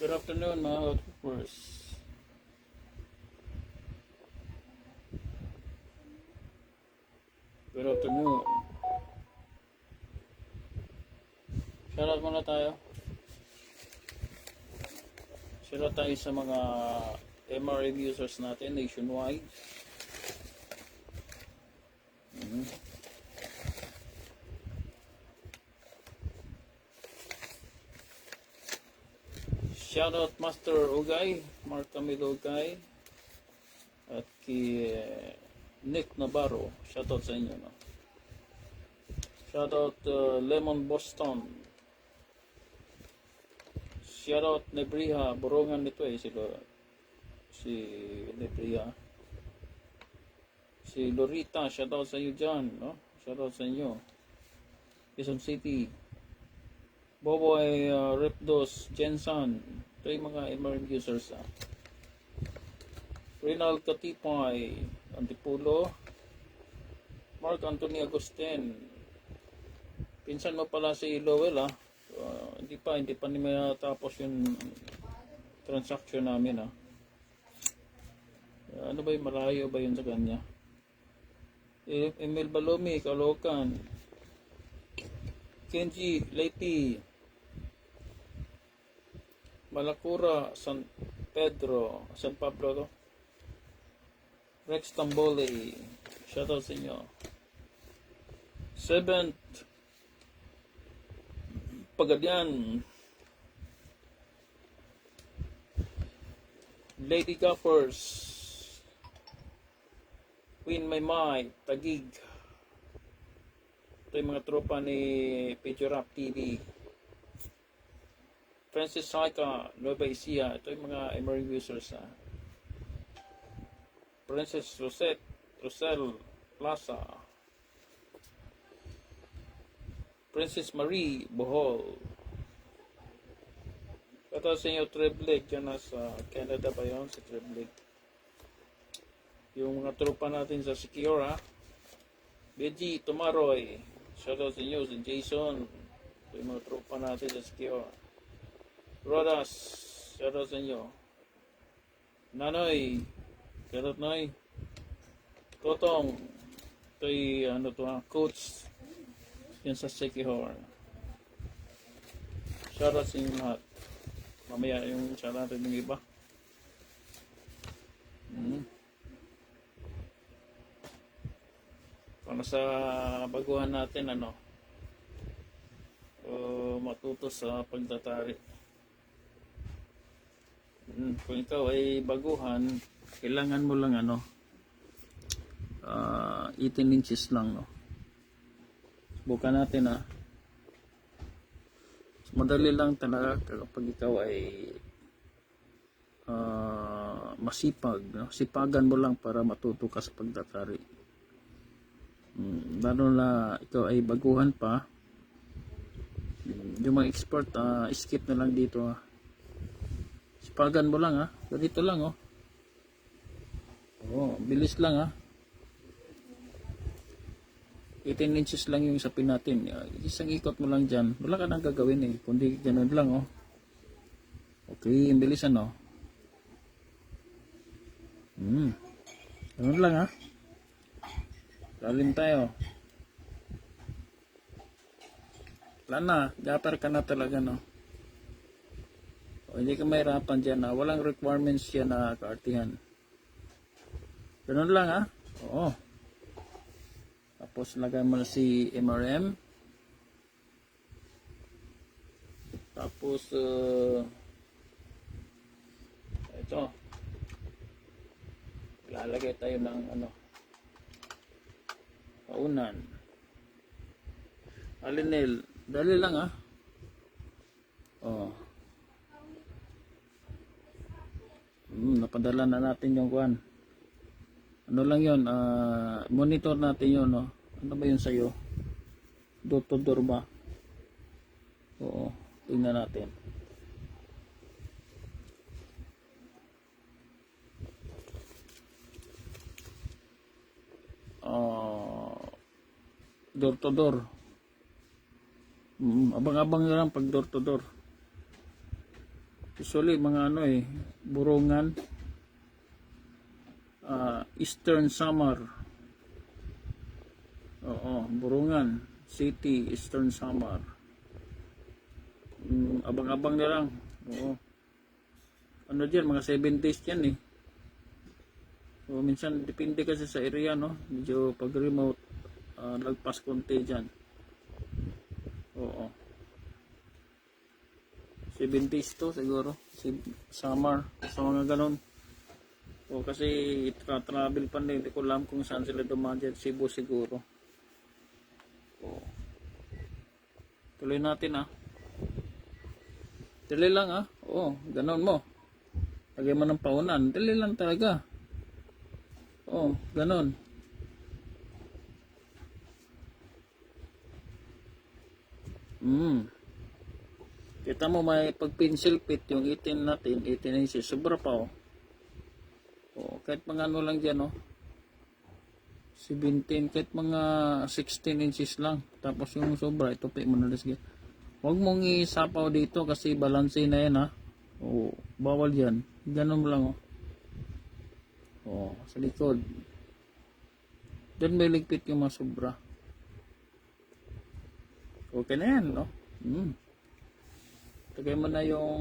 Good afternoon mga troopers. Good afternoon. Shoutout muna tayo. Shoutout tayo sa mga MRM users natin nationwide. Shoutout Master Ugay, Mark Camilo Ugay, at kay Nick Navarro. Shoutout sa inyo. No? Shoutout Lemon Boston. Shoutout Nebriha, borongan nito si Nebriha. Si Lorita, shoutout sa inyo dyan. No? Shoutout sa inyo. Quezon City. Boboy, Ripdos, Jensen. Ito yung mga MRM users. Rinald Katipay, Antipulo. Mark Anthony Agustin. Pinsan mo pala si Lowell hindi pa ni matapos yung transaction namin ano ba yung malayo ba yun sa kanya? Emil Balomi, Caloocan. Kenji Leiti, Malacura, San Pablo to. Rex Tambole, shoutout sa inyo. 7th Pagadian, Lady Gaffers, Queen Maymay, Tagig. Ito yung mga tropa ni Pidgeorap TV. Francis Saika, Nueva Ecija. Ito yung mga MRM users. Princess Rosel Plaza. Princess Marie Bohol. Ito sa inyo Trebleg. Diyan sa Canada pa yun, si Trebleg. Yung mga tropa natin sa Secure Beji Tomaroy. Shoutout sa inyo, si Jason. Ito yung mga tropa natin sa Secure. Rodas, shoutout sa inyo. Nanoy, shoutout Noy. Totong, ito yung coach. Yan sa Secure. Shoutout sa inyo lahat. Mamaya yung shoutout natin ng iba. Para sa baguhan natin matuto sa pagtatari. Kung ikaw ay baguhan, kailangan mo lang 18 inches lang subukan natin madali lang talaga kapag ikaw ay masipag sipagan mo lang para matuto ka sa pagtatari. Lalo na ikaw ay baguhan pa, yung mga expert skip na lang dito sipagan mo lang ganito lang bilis lang 18 inches lang yung sapin natin. Isang ikot mo lang dyan, wala ka nang gagawin kundi ganun lang okay, ang bilis ganun lang lalim tayo. Wala na, gapar ka na talaga hindi ka mahirapan dyan walang requirements yan kaartihan. Ganun lang oo. Tapos lagay mo na si MRM. Tapos ito lalagay tayo ng paunan. Alinel, dali lang napadala na natin yung kuan. Ano lang yun, monitor natin yun ano ba yun sa'yo? Door to door ba? Oo, tingnan natin. Door to door. Abang-abang na lang pag door to door. Usually mga ano Burungan, Eastern Samar. Oo, Burungan City, Eastern Samar. Abang-abang na lang. Oo. Ano dyan, mga 7 days dyan O, minsan depende kasi sa area, no? Medyo pag remote, lagpas konti dyan. Oo. 7 days to siguro. Summer. Sa mga ganon. O, kasi travel pa na. Hindi ko alam kung saan sila dumaan dyan. Cebu siguro. O. Tuloy natin Dali lang Oo, ganon mo. Lagay mo ng paunan. Dali lang talaga. Oo, ganon. Kita mo may pag pencil fit yung 18 natin, 18 inches, sobra pa kahit mga ano lang dyan 17, kahit mga 16 inches lang. Tapos yung sobra, itupi mo na. Huwag mong isapaw dito kasi balanse na yan bawal yan. Ganun mo lang sa likod. Doon may ligpit yung mga sobra. Okay na yan Tagay mo na yung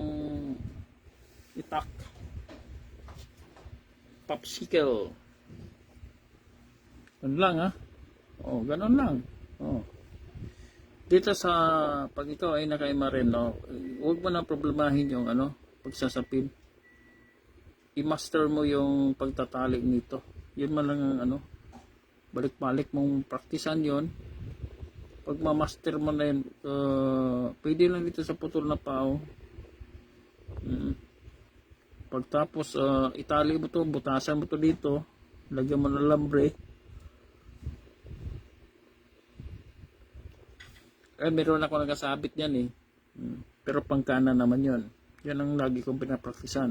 itak. Popsicle. Ganun lang ganun lang. Dito sa pag ikaw ay nakaima rin huwag mo na problemahin yung pagsasapid. I-master mo yung pagtatali nito. Yun man lang ang balik-balik mong praktisan yon. Pag ma-master mo na yun, pwede lang dito sa putol na pao. Pagtapos itali mo to, butasan mo to dito, lagyan mo ng lambre. Meron ako nagkasabit yan pero pangkana naman yun. Yan ang lagi kong pinapraktisan.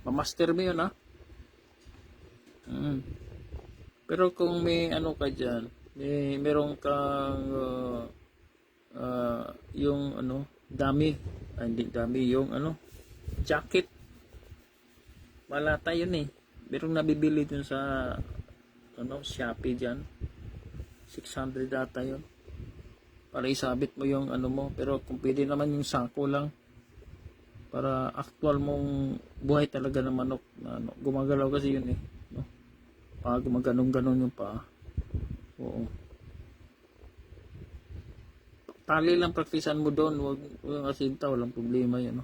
Ma-master mo yun pero kung may ka dyan, meron kang yung dami, hindi dami, yung jacket. Malata yun merong nabibili dun sa Shopee dyan. 600 data yun. Para isabit mo yung mo, pero kung pwede naman yung sako lang para actual mong buhay talaga ng manok na gumagalaw kasi yun gumaganong-ganon yung paa. Oo. Tali lang praktisan mo doon, wag yung asinta, walang problema yan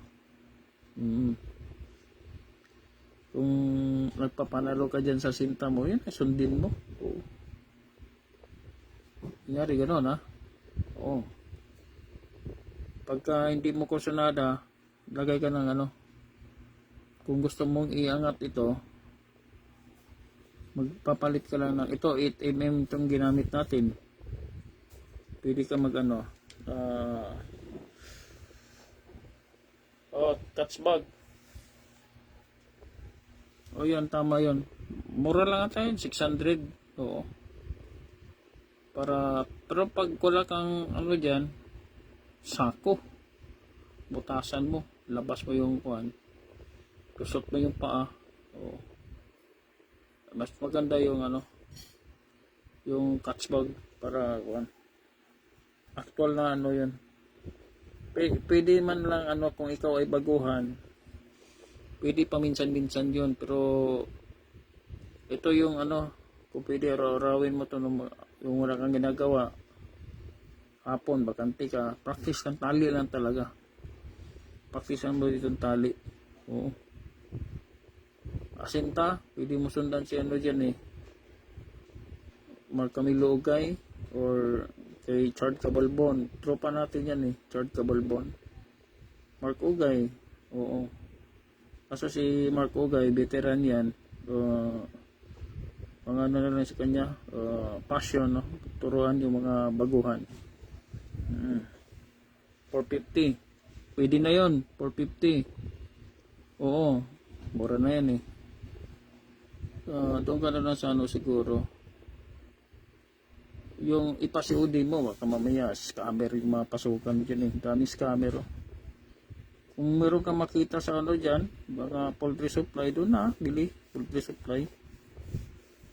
Kung nagpapanalo ka dyan sa sinta mo, yan sundin mo. Oo. Kunyari ganon Oo. Pagka hindi mo kursunada, lagay ka ng kung gusto mong iangat ito, magpapalit ka lang ng ito 8mm itong ginamit natin. Pwede ka mag touch bag. Yan, tama yun. Mura lang ata yun, 600. Oo. Pero pag wala kang dyan, sako, butasan mo, labas mo yung kusot mo yung paa. Mas maganda yung yung catch bag para actual na yun. Pwede man lang kung ikaw ay baguhan, pwede paminsan-minsan yun, pero ito yung kung pwede rawin mo to yung wala kang ginagawa hapon, bakante ka, practice kang tali lang talaga. Practice mo dito tali. Oo. Asinta, pwede mo sundan si dyan Mark Camilo Ugay or kay Chard Cabalbon. Tropa natin yan Chard Cabalbon. Mark Ugay. Oo. Kaso si Mark Ugay, veteran yan. Mga na lang sa kanya, passion, turuan yung mga baguhan. 450. Pwede na yon 450. Oo. Mura na yan doon ka na lang sa siguro. Yung ipasiudi mo, baka mamaya scammer yung mga pasukan dyan daming scammer Kung meron kang makita sa ano dyan, baka poultry supply, doon na, bili, poultry supply.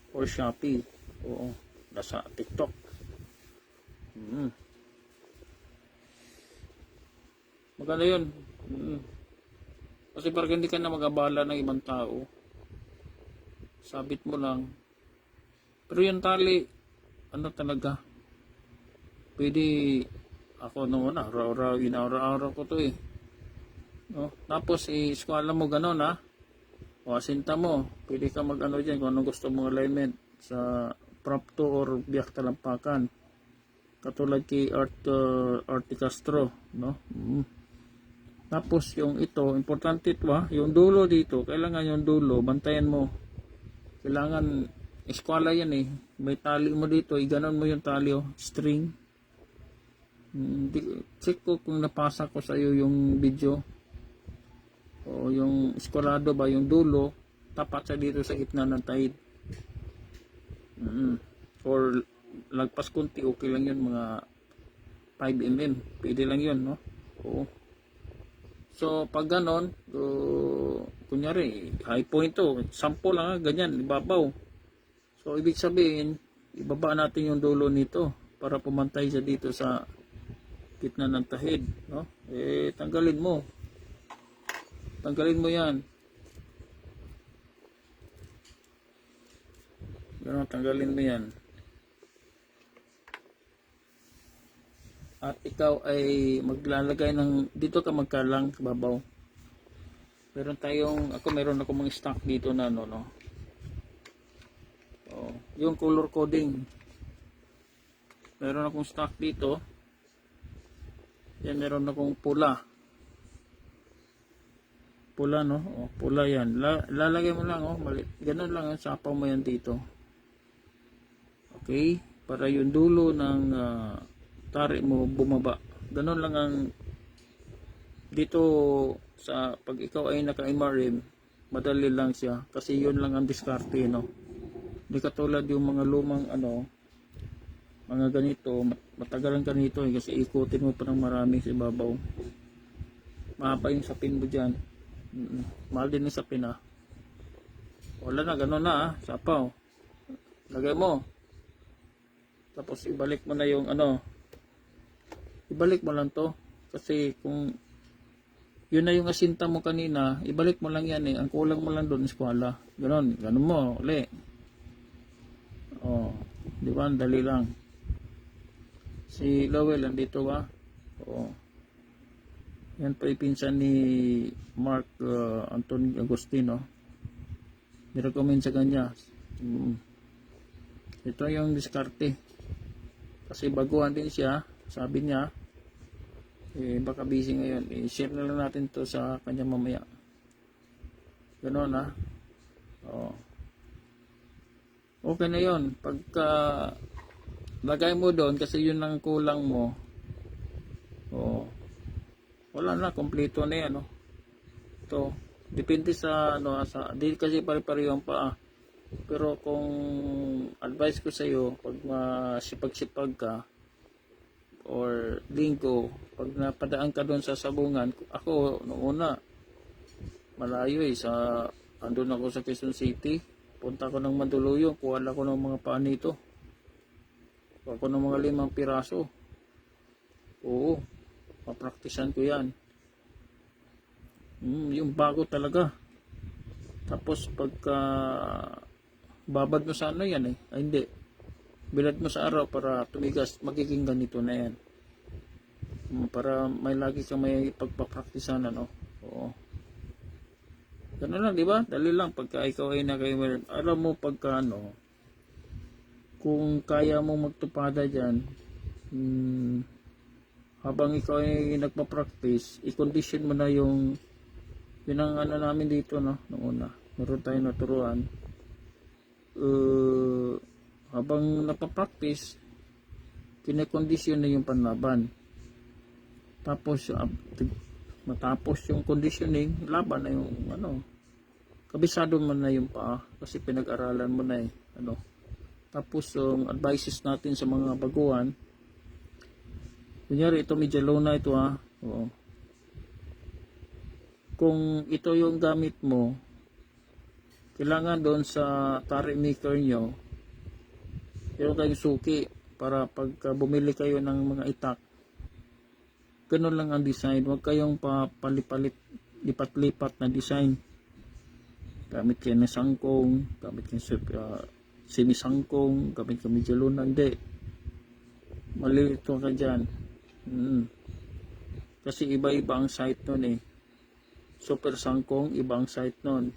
Or Shopee. Oo, nasa TikTok. Maganda yun. Kasi parang hindi ka na mag-abala ng ibang tao. Sabit mo lang. Pero yung tali, ano talaga, pwede, ako noon araw-araw ko to eh. No? Tapos eskwala mo gano'n ha. O asinta mo, pwede ka mag-ano dyan kung anong gusto mong alignment sa prop 2 or biyak talampakan. Katulad kay Art Castro, no? Tapos yung ito, importante ito ha, yung dulo dito, kailangan yung dulo, bantayan mo. Kailangan, eskwala yan eh. May tali mo dito, iganon mo yung tali oh, string. Check ko kung napasa ko sa iyo yung video. O yung eskwalado ba, yung dulo, tapat sa dito sa gitna ng tahid. Or lagpas kunti, okay lang yun, mga 5 mm. Pwede lang yun, no? Oo. So, pag ganon, kunyari, high point to, sample lang, ganyan, ibabaw. So, ibig sabihin, ibaba natin yung dulo nito para pumantay siya dito sa gitna ng tahid, no? Tanggalin mo. Tanggalin mo yan. Ganun, tanggalin mo yan. At ikaw ay maglalagay ng, dito ka magkalang babaw. Meron ako mga stock dito na ano, no. Yung color coding. Meron akong stock dito. Yan, meron akong pula. Pula, no? Pula yan. Lalagay mo lang, mali. Ganun lang, sapaw mo yan dito. Okay? Para yung dulo ng tari mo bumaba. Ganun lang ang dito sa pag ikaw ay naka-MRM, madali lang siya. Kasi yun lang ang diskarte, no? Hindi katulad yung mga lumang mga ganito, matagalan ka nito kasi ikutin mo pa ng marami sa ibabaw. Mahaba yung sapin mo dyan. Mahal din yung sapin ah. Wala na, gano'n na sapaw. Lagay mo. Tapos ibalik mo na yung ibalik mo lang to. Kasi kung yun na yung asinta mo kanina, ibalik mo lang yan eh. Ang kulang mo lang doon is eskwala. Gano'n mo, uli. Di ba? Dali lang. Si Lowell, andito ba? Yan pa ipinsan ni Mark Anthony Agostino. Nirecommend sa kanya. Ito yung diskarte. Kasi baguhan din siya. Sabi niya, baka busy ngayon. I-share na lang natin to sa kanya mamaya. Ganon ha. Okay na yun. Pagka lagay mo doon, kasi yun lang kulang mo. Wala na, kompleto na yan, Ito, depende sa, di kasi pare-pareho ang paa. Pero kung advice ko sa iyo, pag masipag-sipag ka, or linggo, pag napadaan ka doon sa sabungan, ako, noong una, malayo andun ako sa Quezon City, punta ko ng Mandaluyong, kuha ko ng mga paa nito. Kuha ko ng mga 5 piraso. Oo. Mapraktisan ko yan. Yung bago talaga. Tapos pagka babad mo sa yan eh. Ay hindi. Bilad mo sa araw para tumigas. Magiging ganito na yan. Para may lagi kang may pagpapraktisan Oo. Ganun lang, di ba? Dali lang. Pagka ikaw ay nakaimir. Alam mo pagka kung kaya mo magtupada dyan, habang ikaw ay nagpa-practice, i-condition mo na yun ang namin dito, noong una. Meron tayong naturuan. Habang napa-practice, kine-condition na yung panlaban. Tapos, matapos yung conditioning, laban na yung kabisado mo na yung paa kasi pinag-aralan mo na Tapos, yung advices natin sa mga baguhan, kunyari ito medyo low na ito ha. kung ito yung gamit mo, kailangan doon sa tari maker nyo, meron kayong suki para pagka bumili kayo ng mga itak, ganun lang ang design. Huwag kayong papalit-palit, lipat-lipat na design. Gamit kayo ng sangkong, gamit kayo semi-sangkong, gamit kayo medyo luna. Hindi. Malilito ka dyan. Kasi iba-iba ang site nun eh. Super sangkong, iba ang site nun.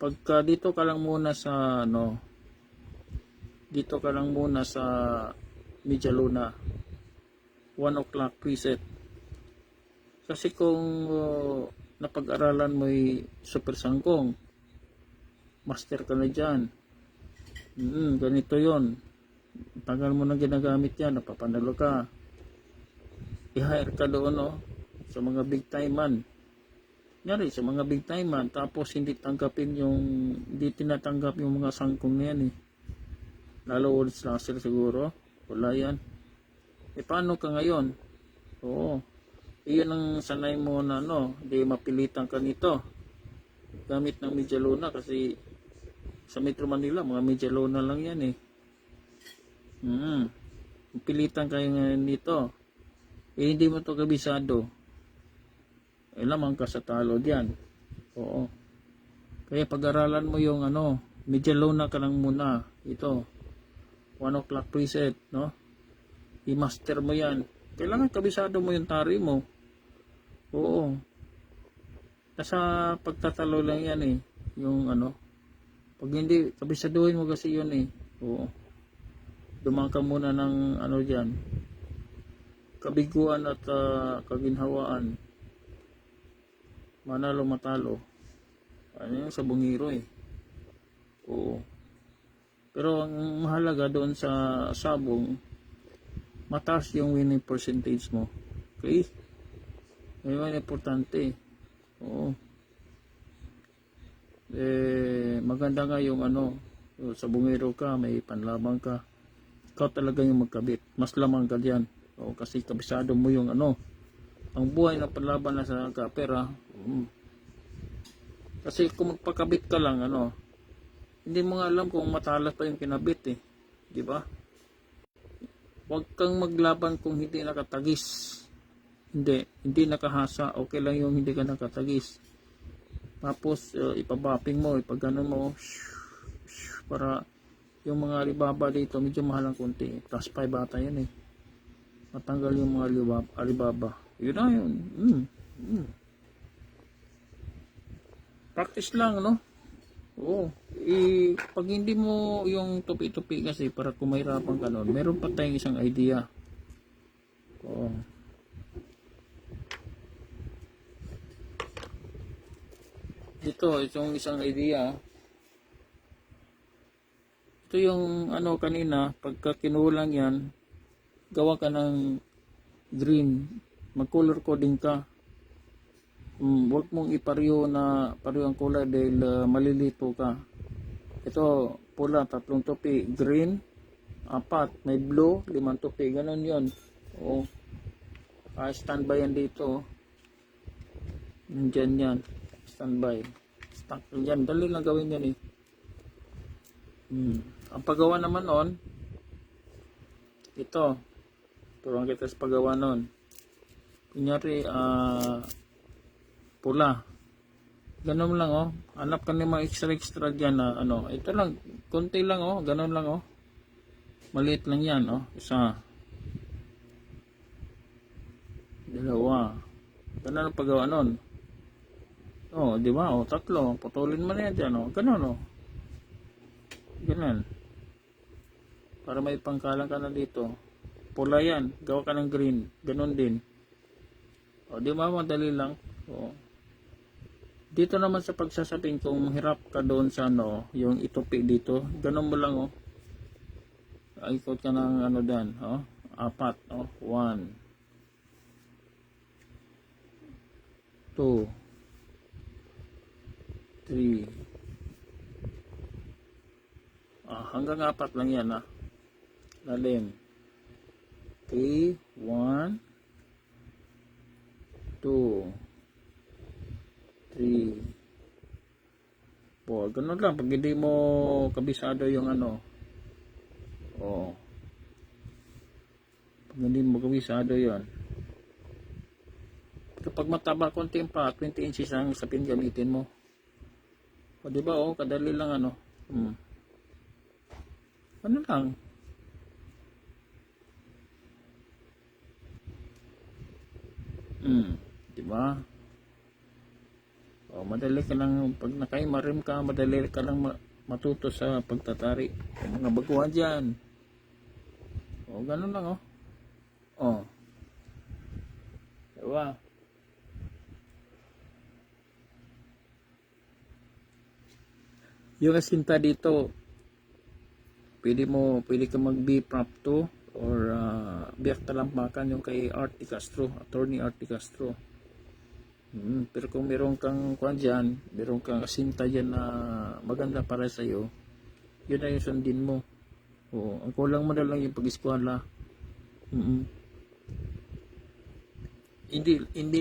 Pagka dito ka lang muna sa dito ka lang muna sa Media Luna 1 o'clock preset. Kasi kung napag-aralan mo yung super sangkong, master ka na dyan. Ganito yon. Tagal mo na ginagamit yan, napapanalo ka. I-hire ka doon sa mga big time man. Nyari sa mga big time man, tapos hindi tinatanggap yung mga sangkong na yan eh. Lalo ulit slasher siguro. Wala yan. Paano ka ngayon? Oo. Iyon ang sanay mo na di mapilitan ka nito. Gamit ng Media Luna kasi sa Metro Manila, mga Media Luna lang yan eh. Pilitan kayo ngayon nito. Hindi mo to kabisado. Lamang ka sa talo diyan. Oo. Kaya pag-aralan mo yung Media Luna ka lang muna. Ito. 1 o'clock preset, I-master mo yan. Kailangan kabisado mo yung tari mo. Oo. Nasa pagtatalo lang yan eh. Yung pag hindi, kabisaduhin mo kasi yun eh. Oo. Dumaan ka muna ng dyan. Kabiguan at kaginhawaan. Manalo matalo. Yung sa bungiro eh. Oo. Pero ang mahalaga doon sa sabong, mataas yung winning percentage mo. Okay? Ngayon, importante. Oo. Maganda nga yung sa bungiro ka, may panlabang ka. Ikaw talaga yung magkabit. Mas lamang ka dyan. Oo, kasi kabisado mo yung ang buhay na panlaban na sa kapera. Kasi kung magpakabit ka lang, hindi mo nga alam kung matalas pa yung kinabit eh. Di ba? Huwag kang maglaban kung hindi nakatagis. Hindi nakahasa. Okay lang yung hindi ka nakatagis. Tapos ipabapping mo, ipagano mo para yung mga alibaba dito medyo mahal ang konti. Plus 5 bata yan eh. Matanggal yung mga alibaba. Yun na yun. Practice lang, Oo. Pag hindi mo yung tupi-tupi kasi para kung mahirapan ka nun, meron pa tayong isang idea. Oo. Dito, itong isang idea. Ito yung kanina, pagka kinulang yan, gawa ka ng green. Mag-color coding ka. Huwag mong ipareho ang kulay dahil malilito ka. Ito, pula, 3 tupi, green, 4, may blue, 5 tupi, ganun yun. O, standby yan dito. Nandyan yan, standby. Stuck yan, dali lang gawin yan eh. Ang paggawa naman nun, ito, turuan kita sa paggawa nun. Kunyari, pula. Ganun lang hanap ka ng mga extra dyan na ito lang, konti lang ganun lang maliit lang yan isa, dalawa, ganun ang paggawa nun. Di ba? 3, putulin mo na yan dyan ganun ganun, para may pangkalan ka na dito. Pula yan, gawa ka ng green, ganun din. Di ba? Madali lang. Dito naman sa pagsasabing kung hirap ka doon sa yung itupi dito, ganun mo lang ikot ka ng dan, 4, 1, 2, 3, hanggang 4 lang yan lalim. 3, 1, 2, 3, 4. Ganun lang. Pag hindi mo kabisado yung ano. Oh. Pag hindi mo kabisado yun. Kapag mataba konti pa, 20 inches ang sapin gamitin mo. O diba, oh, kadali lang ano. Ano lang. Diba? O, madali ka lang, pag nakaimarim ka, madali ka lang matuto sa pagtatari. Yung mga baguhan dyan. O, ganun lang, oh. O. Diba? Yung asinta dito, pwede ka mag B prop 2 or biyak talampakan yung kay Art de Castro, Attorney Art de Castro. Pero kung meron kang kuan dyan, meron kang asinta dyan na maganda para sa iyo, yun na yung sundin mo. Oo, ang kulang mo na lang yung pag-eskwala. Hindi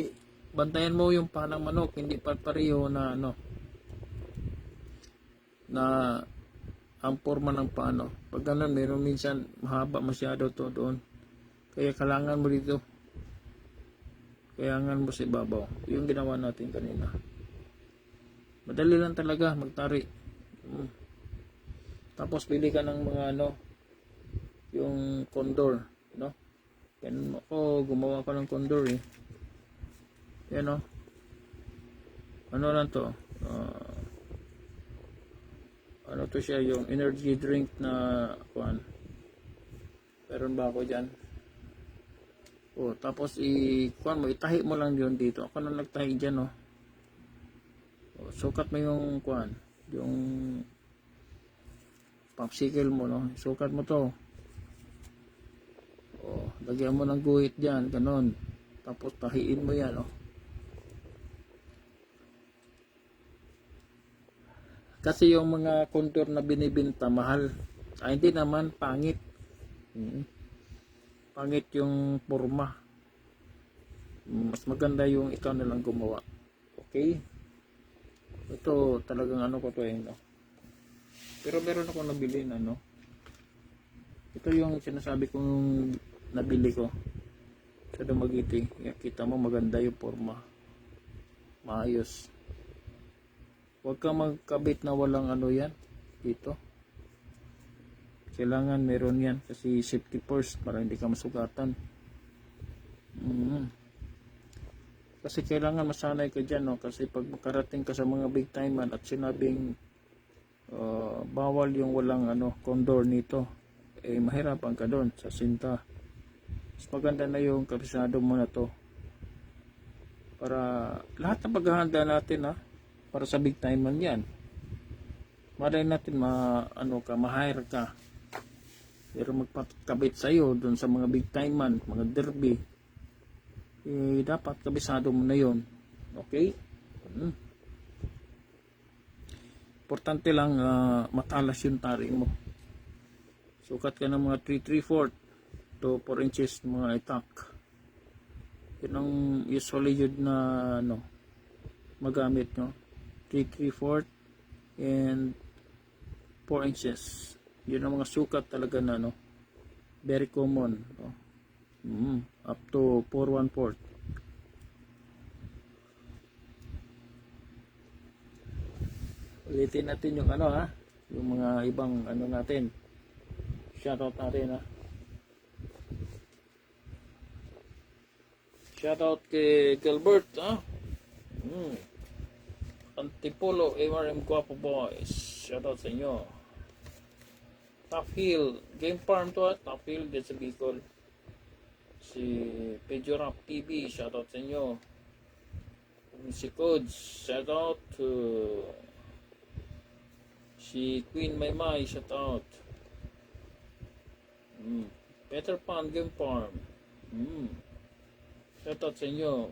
bantayan mo yung panang manok, hindi pareho na ano na ang forma ng paano. Pag ganun, meron minsan mahaba masyado to doon. Kaya kailangan mo dito. Kailangan mo sa ibabaw. Yung ginawa natin kanina. Madali lang talaga magtari. Tapos pili ka ng mga ano, yung condor, no? Yan ako, gumawa ko ng condor eh. Yan no. Ano lang to? Ano to siya, yung energy drink na kuan. Meron ba ako dyan? O, tapos kuan mo, itahi mo lang yun dito. Ako na nagtahi dyan, no. O, sukat mo yung kuan, yung popsicle mo, no. Sukat mo to. O, lagyan mo ng guhit dyan, ganon. Tapos tahiin mo yan, no. Kasi yung mga contour na binibinta mahal. Hindi naman, pangit. Pangit yung forma. Mas maganda yung ikaw na lang gumawa. Okay? Ito talagang ano ko to eh, no? Pero meron ako nabili na, no? Ito yung sinasabi kong nabili ko sa Dumaguete. Kita mo maganda yung forma. Maayos. Huwag kang magkabit na walang ano yan dito. Kailangan meron yan kasi safety first para hindi ka masugatan. Kasi kailangan masanay ka dyan, no? Kasi pag makarating ka sa mga big time man at sinabing bawal yung walang ano condor nito, eh mahirapan ka doon sa sinta. Mas maganda na yung kabisado mo na to para lahat ng paghahanda natin, ha, para sa big time man yan. Malay natin ma-hire ka. Pero magpakabit sa'yo doon sa mga big time man, mga derby, eh dapat kabisado mo na yon. Okay? Importante lang matalas yung tari mo. Sukat ka ng mga 3/3/4 to 4 inches mga itak. Yun ang usually yun na magamit, no? 3/3/4 and 4 inches. Yun ang mga sukat talaga na very common, no? Up to 4/1/4. Ulitin natin yung yung mga ibang natin. Shoutout natin, ha. Shoutout kay Gilbert, ha. Antipolo, MRM Guapo Boys. Shoutout sa inyo. Top Hill, Game Farm to, Top Hill, din sa Bicol. Si Pejorap TV, shoutout sa inyo. Si Codes, shoutout to si Queen Maymay, shoutout. Peter Pan, Game Farm. Shoutout sa inyo.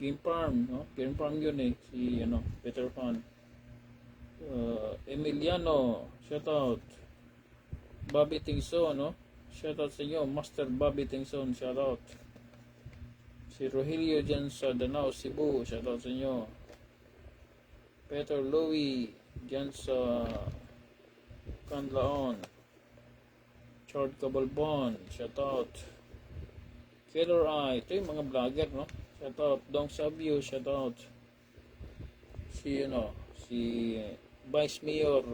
Game Farm, no? Game Farm yun eh, si Peter Pan. Emiliano, shoutout. Bobby Tingson, no? Shoutout sa inyo, Master Bobby Tingson, shoutout. Si Rogelio dyan sa Danao, Cebu, shoutout sa inyo. Peter Louie dyan sa Canlaon. Chord Cabalbon, shoutout. Killer Eye, ito yung mga vlogger, no? Shoutout. Dong Sabio, shoutout. Si Vice Mayor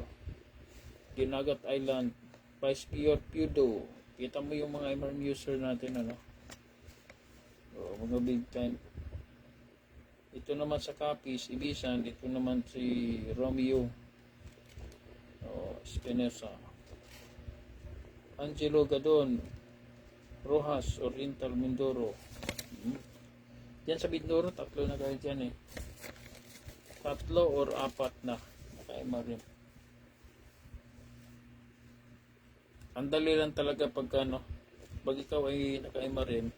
Ginagat Island, Vice Mayor Pudo. Kita mo yung mga MRM user natin, ano? Mga big time. Ito naman sa Capiz, Ibisan. Ito naman si Romeo Espinosa. Angelo Gadon Rojas, Oriental Mindoro. Yan sa Mindoro, 3 na kayo dyan eh. 3 or 4 na naka-MR rin. Ang dali lang talaga pagka pag ikaw ay naka-MR rin,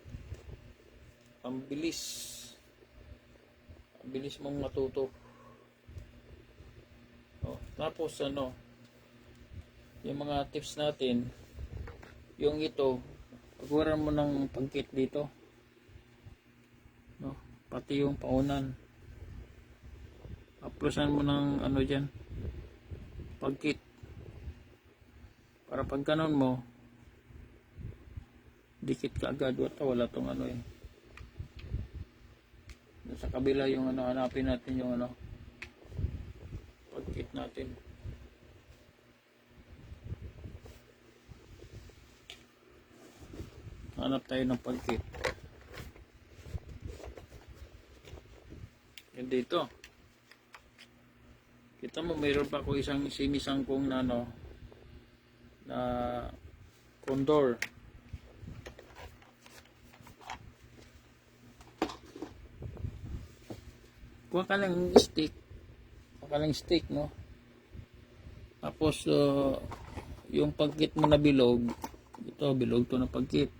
ang bilis mong matuto. Tapos yung mga tips natin, yung ito, pagwaran mo ng pagkit dito, pati yung paunan, aplusan mo ng dyan, pagkit, para pag ganon mo, dikit ka agad. Wala tong sa kabila yung hanapin natin yung pagkit natin. Hanap tayo ng pagkit. Yan dito. Kita mo, mayroon pa ako isang sinisangkong na condor. Kuha ka lang stick, no? Tapos yung pagkit mo na bilog, bilog to na pagkit.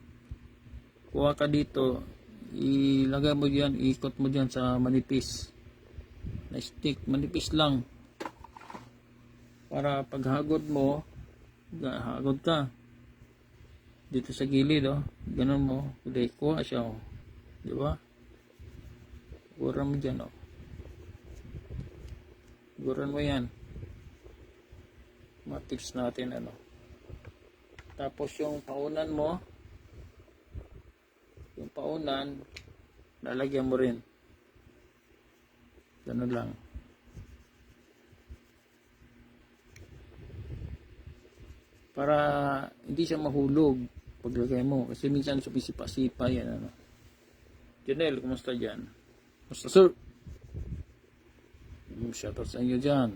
Kuha ka dito, ilagay mo diyan, ikot mo diyan sa manipis na stick, manipis lang, para paghagod mo, hagod ka dito sa gilid, ganun mo, kuha siya, di ba? Guran mo diyan, guran mo yan. Mga tips natin, tapos yung paunan mo, lalagyan mo rin, ganun lang. Para hindi siya mahulog paglagay mo, kasi minsan sumisipa-sipa yan. Janelle, kumusta dyan? Kumusta, sir? Shoutout sa inyo dyan.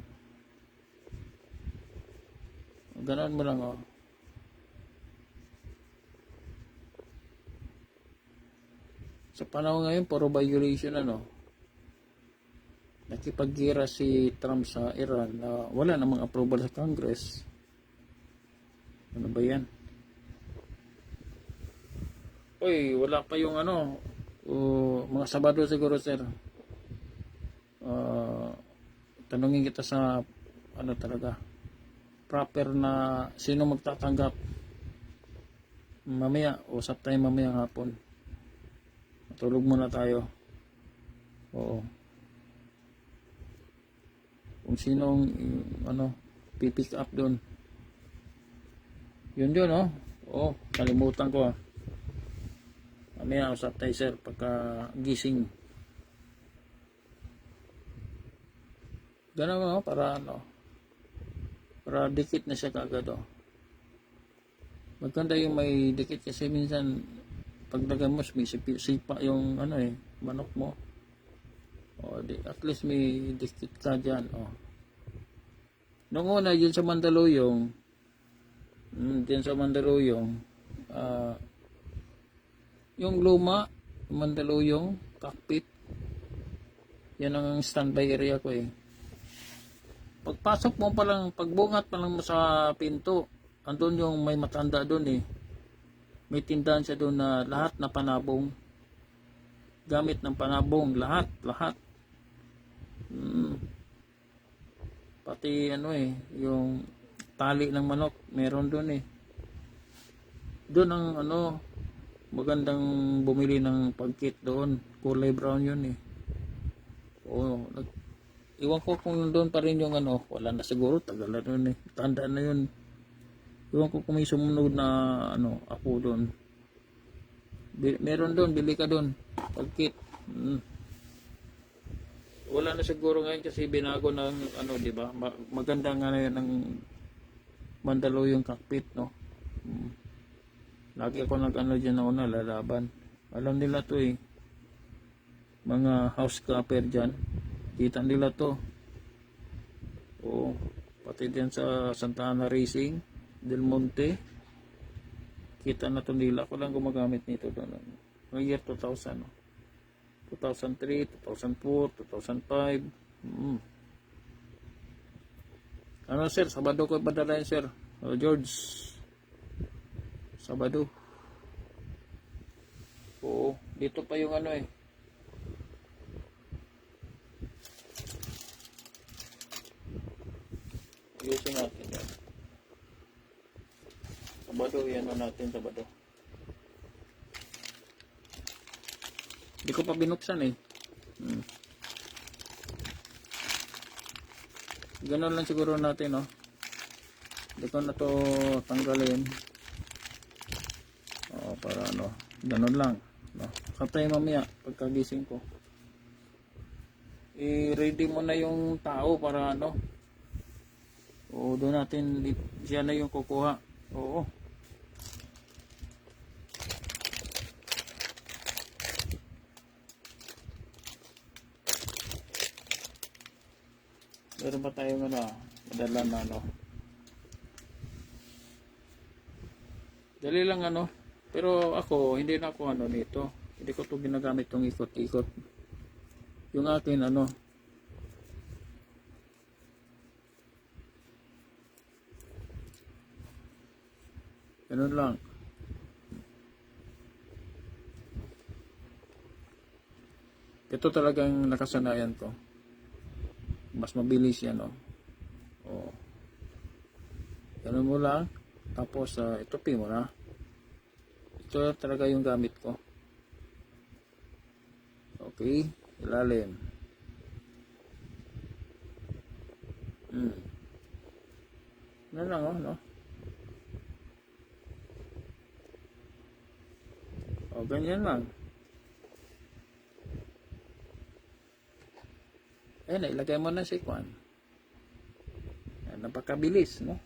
Ganun mo lang, Sa panahon ngayon, puro violation, nakipaggira si Trump sa Iran na wala namang approval sa Congress. Ano ba yan? Uy, wala pa yung mga Sabado siguro, sir. Tanungin kita sa talaga, proper na sino magtatanggap. Mamaya, usap tayo mamaya hapon. Tulog muna tayo. Oo. Kung sinong pipick up doon. Yun, kalimutan ko. Mamaya usap tayo, sir, pagka gising. Ganun, para dikit na siya kagad, Maganda yung may dikit, kasi minsan paglagay mo, may sipa yung manok mo. At least may dikit ka dyan, Noong una, dyan sa Mandaluyong, yung luma, Mandaluyong, cockpit, yan ang standby area ko, Pagpasok mo pa lang, pagbungat pa lang mo sa pinto, andun yung may matanda doon, May tindahan siya doon na lahat na panabong, gamit ng panabong, lahat. Pati yung tali ng manok, meron doon, Doon ang magandang bumili ng pagkit doon. Kulay brown yun eh. Oo, iwan ko kung doon pa rin yung ano, wala na siguro, tagal na yun eh. Tanda na yun. Iwan ko kung may sumunod na ano, ako doon. Meron doon, bili ka doon. Pagkit. Wala na siguro ngayon kasi binago ng ano, di ba? Maganda nga na yun ng Mandaluyong cockpit, no? Lagi ako nag-ano dyan na una, lalaban. Alam nila to eh. Mga house capper dyan. Kita nila to. Oo. Pati dyan sa Santa Ana Racing, Del Monte. Kita na to nila. Ako lang gumagamit nito doon. Noong year 2000. No? 2003, 2004, 2005. Ano sir? Sabado ko padala yun sir. George. Sabado. Oo, dito pa yung ano eh. Ayusin natin yan. Sabado, yan na natin Sabado. Hindi ko pa binuksan eh. Ganon lang siguro natin, no? Hindi ko na to tanggalin. Para ano, ganon lang, no? Katay mamaya pagkagising ko. I-ready mo na yung tao para ano. O doon natin, siya na yung kukuha. Oo. Meron ba tayong ano, madala na ano. Dali lang ano. Pero ako, hindi na ako ano nito. Hindi ko ito ginagamit itong ikot-ikot. Yung akin ano. Ganun lang. Ito talagang nakasanayan ko. Mas mabilis yan, no? Oh. Ganun mo lang. Tapos, itupi mo na. Ito talaga yung gamit ko. Okay. Ilalim. Ano lang, oh, no? O, ganyan lang. Ayan, ilagay mo na si Kwan. Napakabilis, no?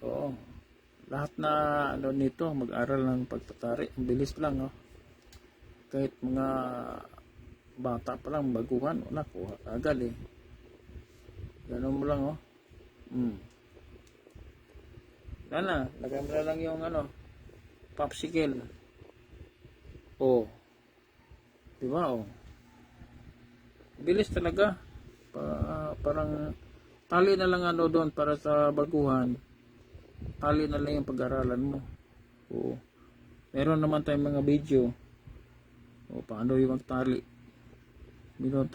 Oo. Lahat na ano nito, mag-aral ng pagtatari. Ang bilis lang, no? Kahit mga bata pa lang, baguhan, wala, kuha agad eh. Ganun mo lang, oh. Lala, lagay mo na lang yung ano, popsicle. Oh. Diba, oh. Bilis talaga. Parang tali na lang ano doon para sa baguhan. Tali na lang yung pag-aralan mo. Oo. Meron naman tayong mga video. O paano yung magtali. Meron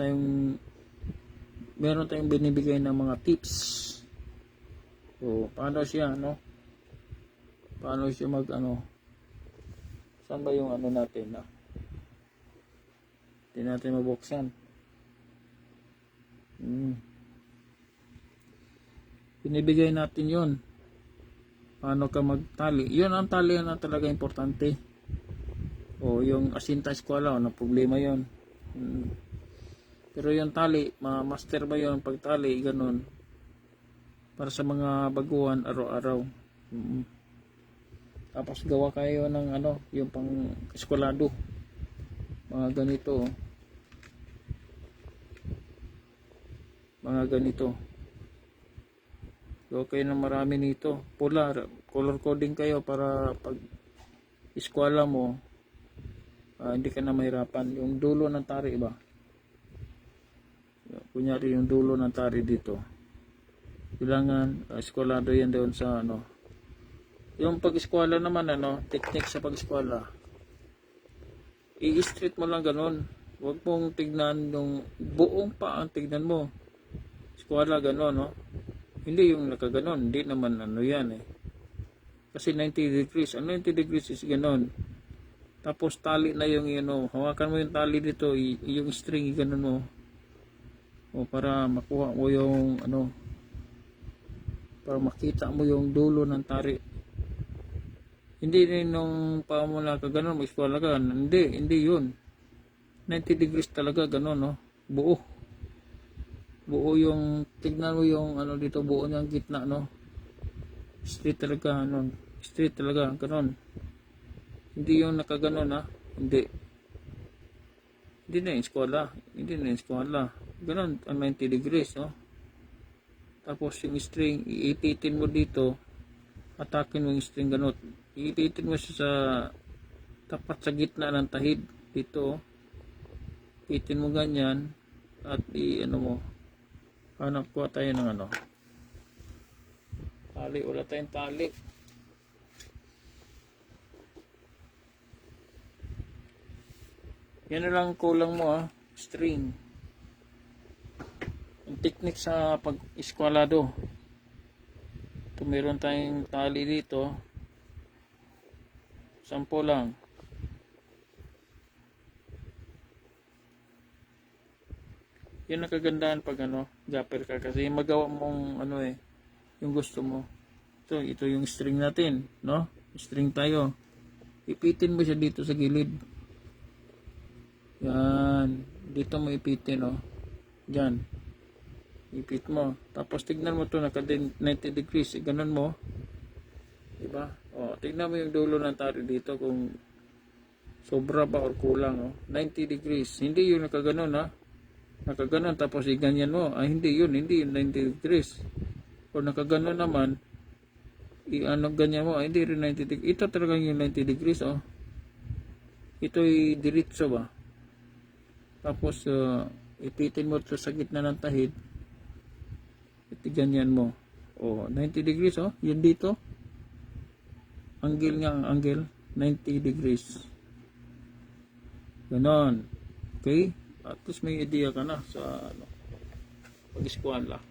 tayong binibigay ng mga tips. O paano siya, no? Paano siya mag ano? Saan ba yung ano natin, no? Hindi natin mabuksan. Binibigay natin yon. Paano ka magtali? Yun ang tali na talaga importante. O yung asinta eskwela, ano problema yon. Pero yung tali, master ba yon pagtali, ganun. Para sa mga baguhan araw-araw. Tapos gawa kayo ng ano, yung pang eskwelado. Mga ganito. Mga ganito. So, kayo na marami nito. Color coding kayo para pag eskwela mo, hindi ka na mahirapan. Yung dulo ng tari ba? Kunyari yung dulo ng tari dito. Kailangan, eskwelado yan doon sa ano. Yung pag-eskwela naman, ano, technique sa pag-eskwela. I-straight mo lang ganun. Huwag mong tignan yung buong pa ang tignan mo. Eskwela ganun, no? Hindi yung nakaganon, hindi naman ano yan eh. Kasi 90 degrees. Ang 90 degrees is ganon. Tapos tali na yung hawakan mo yung tali dito, yung string, ganon mo. O para makuha mo yung para makita mo yung dulo ng tali. Hindi rin nung pamula ka ganon, mo iskwala ka. Hindi yun. 90 degrees talaga, ganon, no? Buo yung, tignan mo yung dito, buo niyang gitna, no? Straight talaga, straight talaga, ganon. Hindi yung nakaganon, ha? Hindi na yung eskwala, ganon ang 90 degrees, no? Tapos yung string, iipitin mo dito, atakin mo yung string, ganon. Iipitin mo siya sa tapat sa gitna ng tahid dito, ipitin mo ganyan, at mo, hanap ko tayo ng tali, wala tayong tali. Yan na lang kulang mo, string. Ang technique sa pag-eskwalado. Ito, meron tayong tali dito. 10 lang. Yan ang kagandahan pag gapper ka, kasi magawa mong yung gusto mo. Ito yung string natin, no? String tayo. Ipitin mo siya dito sa gilid. Yan, dito mo ipitin, diyan. Ipit mo. Tapos tignan mo to, naka 90 degrees, ganun mo. Diba? Tignan mo yung dulo ng tali dito kung sobra ba or kulang, 90 degrees. Hindi yung nakaganon, nakaganon tapos ganyan mo. Hindi yun 90 degrees. O nakaganon naman, ganyan mo, hindi rin 90 degrees. Ito talaga yung 90 degrees, Ito'y diretso ba? Tapos ipitin mo ito sa gitna ng tahid. Ganyan mo. 90 degrees, yun dito. Angle nga ang angle, 90 degrees. Ganon. Okay? At least may idea ka na sa pag-eskwala.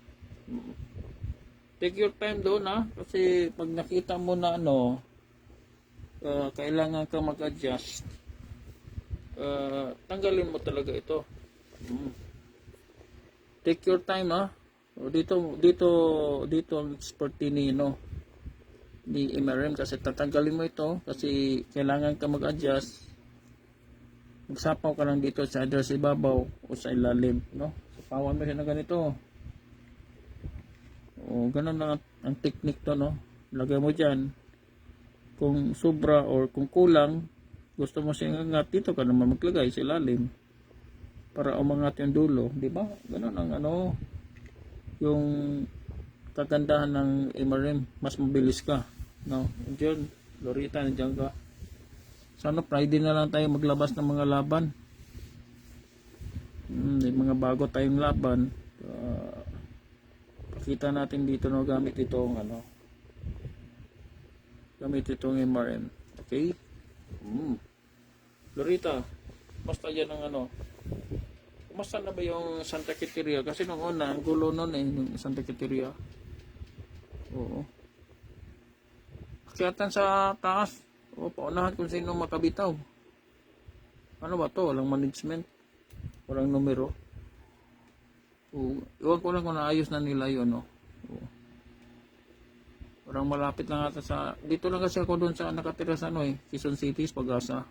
Take your time doon, kasi pag nakita mo na kailangan ka mag-adjust, tanggalin mo talaga ito. Take your time, dito ang expertise ni MRM, kasi tatanggalin mo ito kasi kailangan ka mag-adjust. Magsapaw ka lang dito sa either sa ibabaw o sa ilalim, sapawan mo siya na ganito. Ganun lang ang technique to, lagay mo dyan. Kung sobra or kung kulang, gusto mo siyang angat, dito ka naman maglagay sa ilalim para umangat yung dulo, di ba? Ganun ang yung kagandahan ng MRM, mas mabilis ka, Diyan, Lorita, nandiyan ka. Sana Friday na lang tayo maglabas ng mga laban. May mga bago tayong laban. Pakita natin dito, gamit itong gamit itong MRM. Okay? Lorita, basta yan ang kumusta na ba yung Santa Quiteria? Kasi nung una, ang gulo nun yung Santa Quiteria. Oo. Akyatan sa taas. Paunahan kung sino makabitaw. Ano ba to? Walang management. Walang numero. Iwan ko lang kung naayos na nila yun, Parang malapit lang ata sa... Dito lang kasi ako doon sa nakatira sa Quezon City, Pag-asa.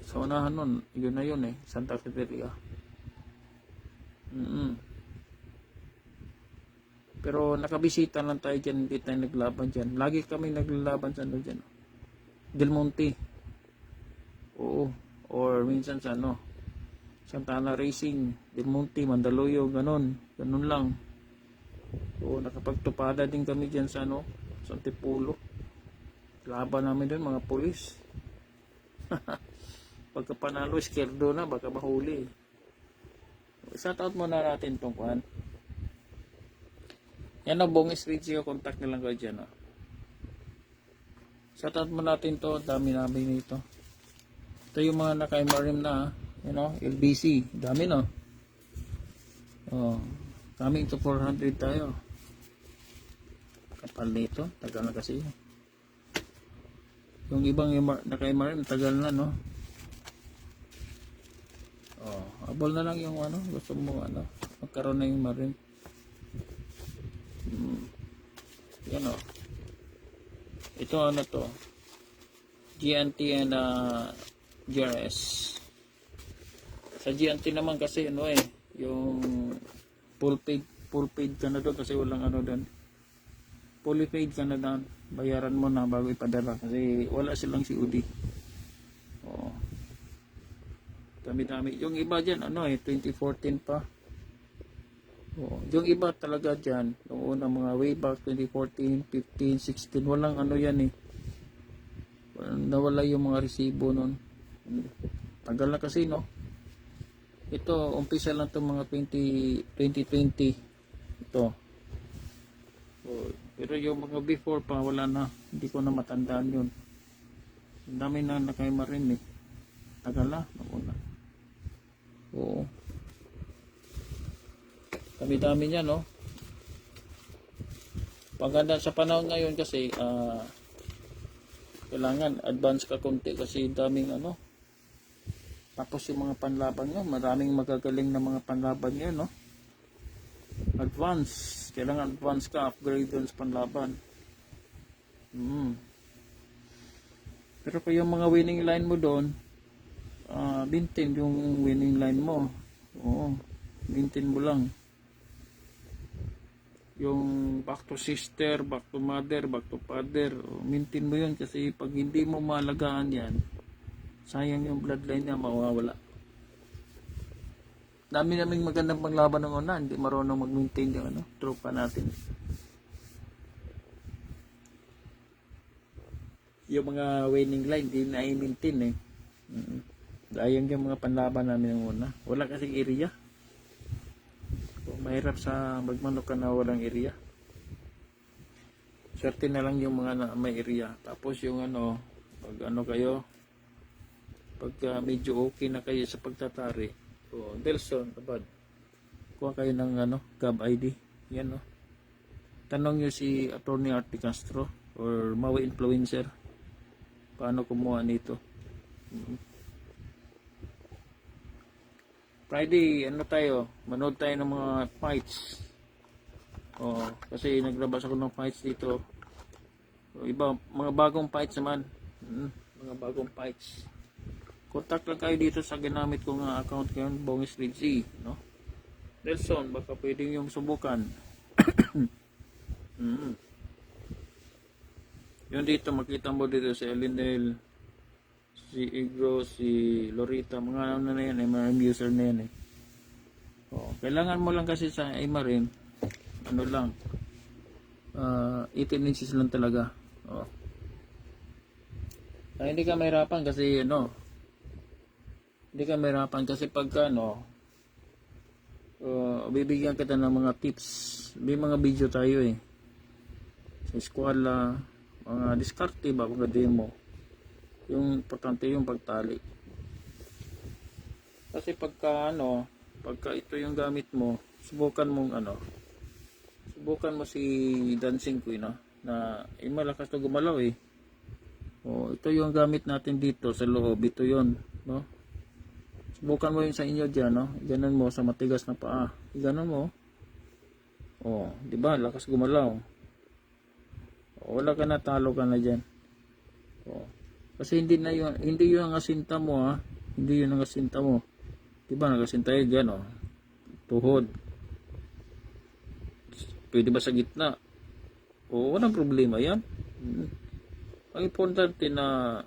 Sa unahan nun, yun na yun Santa Quiteria. Pero nakabisita lang tayo dyan, hindi tayo naglaban dyan. Lagi kami naglalaban sa dyan. Del Monte. Oo. Or minsan sa Santa Ana Racing, Del Monte, Mandaluyong, ganun lang. Oo, nakapagtupada din kami dyan sa sa Antipolo. Laban namin doon, mga pulis. Pagka panalo, iskerdo na, baka mahuli. Shoutout muna natin tong kuhan. Yan Bongis Radio, contact na lang kayo dyan. Shoutout mo natin to, dami namin nito. Ito yung mga naka-MRM na, LBC, dami coming to 400 tayo. Kapal nito, tagal na kasi. Yung ibang naka-MRM, tagal na, no? Oh, abol na lang yung ano, gusto mo ano, magkaroon na yung MRM. Yan o. Ito ano to? GNT and GRS. Sa GNT naman kasi ano yung full paid ka na doon kasi walang ano doon. Fully paid ka na doon. Bayaran mo na bago ipadala kasi wala silang COD. Oo. Dami-dami. Yung iba dyan, 2014 pa. Oo. Yung iba talaga dyan, noong una mga way back, 2014, 15, 16, walang ano yan nawala yung mga resibo nun. Tagal na kasi, no? Ito, umpisa lang itong mga 2020. Ito. Pero yung mga before pa, wala na. Hindi ko na matandaan yun. Ang dami na nakaima rin Tagal na. Nauna. Oo. Dami-dami niya, no? Paganda sa panahon ngayon kasi, kailangan advance ka konti kasi daming tapos yung mga panlaban nyo, maraming magagaling na mga panlaban nyo, no? Advance. Kailangan advance ka, upgrade dun sa panlaban. Pero kung yung mga winning line mo doon, maintain yung winning line mo. Oo, maintain mo lang. Yung back to sister, back to mother, back to father, maintain mo yun kasi pag hindi mo malagaan yan, sayang yung bloodline niya, mawawala. Dami naming magandang panglaban ng una, hindi marunong mag-maintain yung tropa natin. Yung mga winning line, hindi na i-maintain Dayang yung mga panlaban namin ng una. Wala kasing area. Mahirap sa magmanok ka na walang area. Swerte na lang yung mga may area. Tapos yung pag kayo, pag medyo okay na kayo sa pagtatari, Delson, abad, kuha kayo ng Gab ID. Yan Tanong nyo si Attorney Artie Castro or Maui Influencer. Paano kumuha nito? Friday, tayo? Manood tayo ng mga fights. Kasi naglabas ako ng fights dito. Iba, mga bagong fights naman. Mga bagong fights. Contact lang kayo dito sa ginamit kong account ngayon, Bongis Ridzi, no? Nelson, baka pwedeng yung subukan. Yun dito, makita mo dito si Elinel, si Igro, si Lorita, mga na yan, MRM user na yan kailangan mo lang kasi sa MRM, lang, 18 inches lang talaga. Hindi ka mahirapan kasi hindi ka mahirapan kasi pagka bibigyan kita ng mga tips. May mga video tayo sa eskwela, mga diskarte ba, mga demo. Yung importante yung pagtali. Kasi pagka ito yung gamit mo, subukan mo si Dancing Queen na malakas na gumalaw ito yung gamit natin dito sa loob, ito yon, no? Subukan mo yun sa inyo dyan, Ganon mo sa matigas na paa. Ganon mo. Di ba? Lakas gumalaw. Wala ka na, talo ka na dyan. Kasi hindi yun ang asinta mo, Hindi yun ang asinta mo. Di ba? Nagasinta yun dyan, Tuhod. Pwede ba sa gitna? Walang problema yan. Ang importante na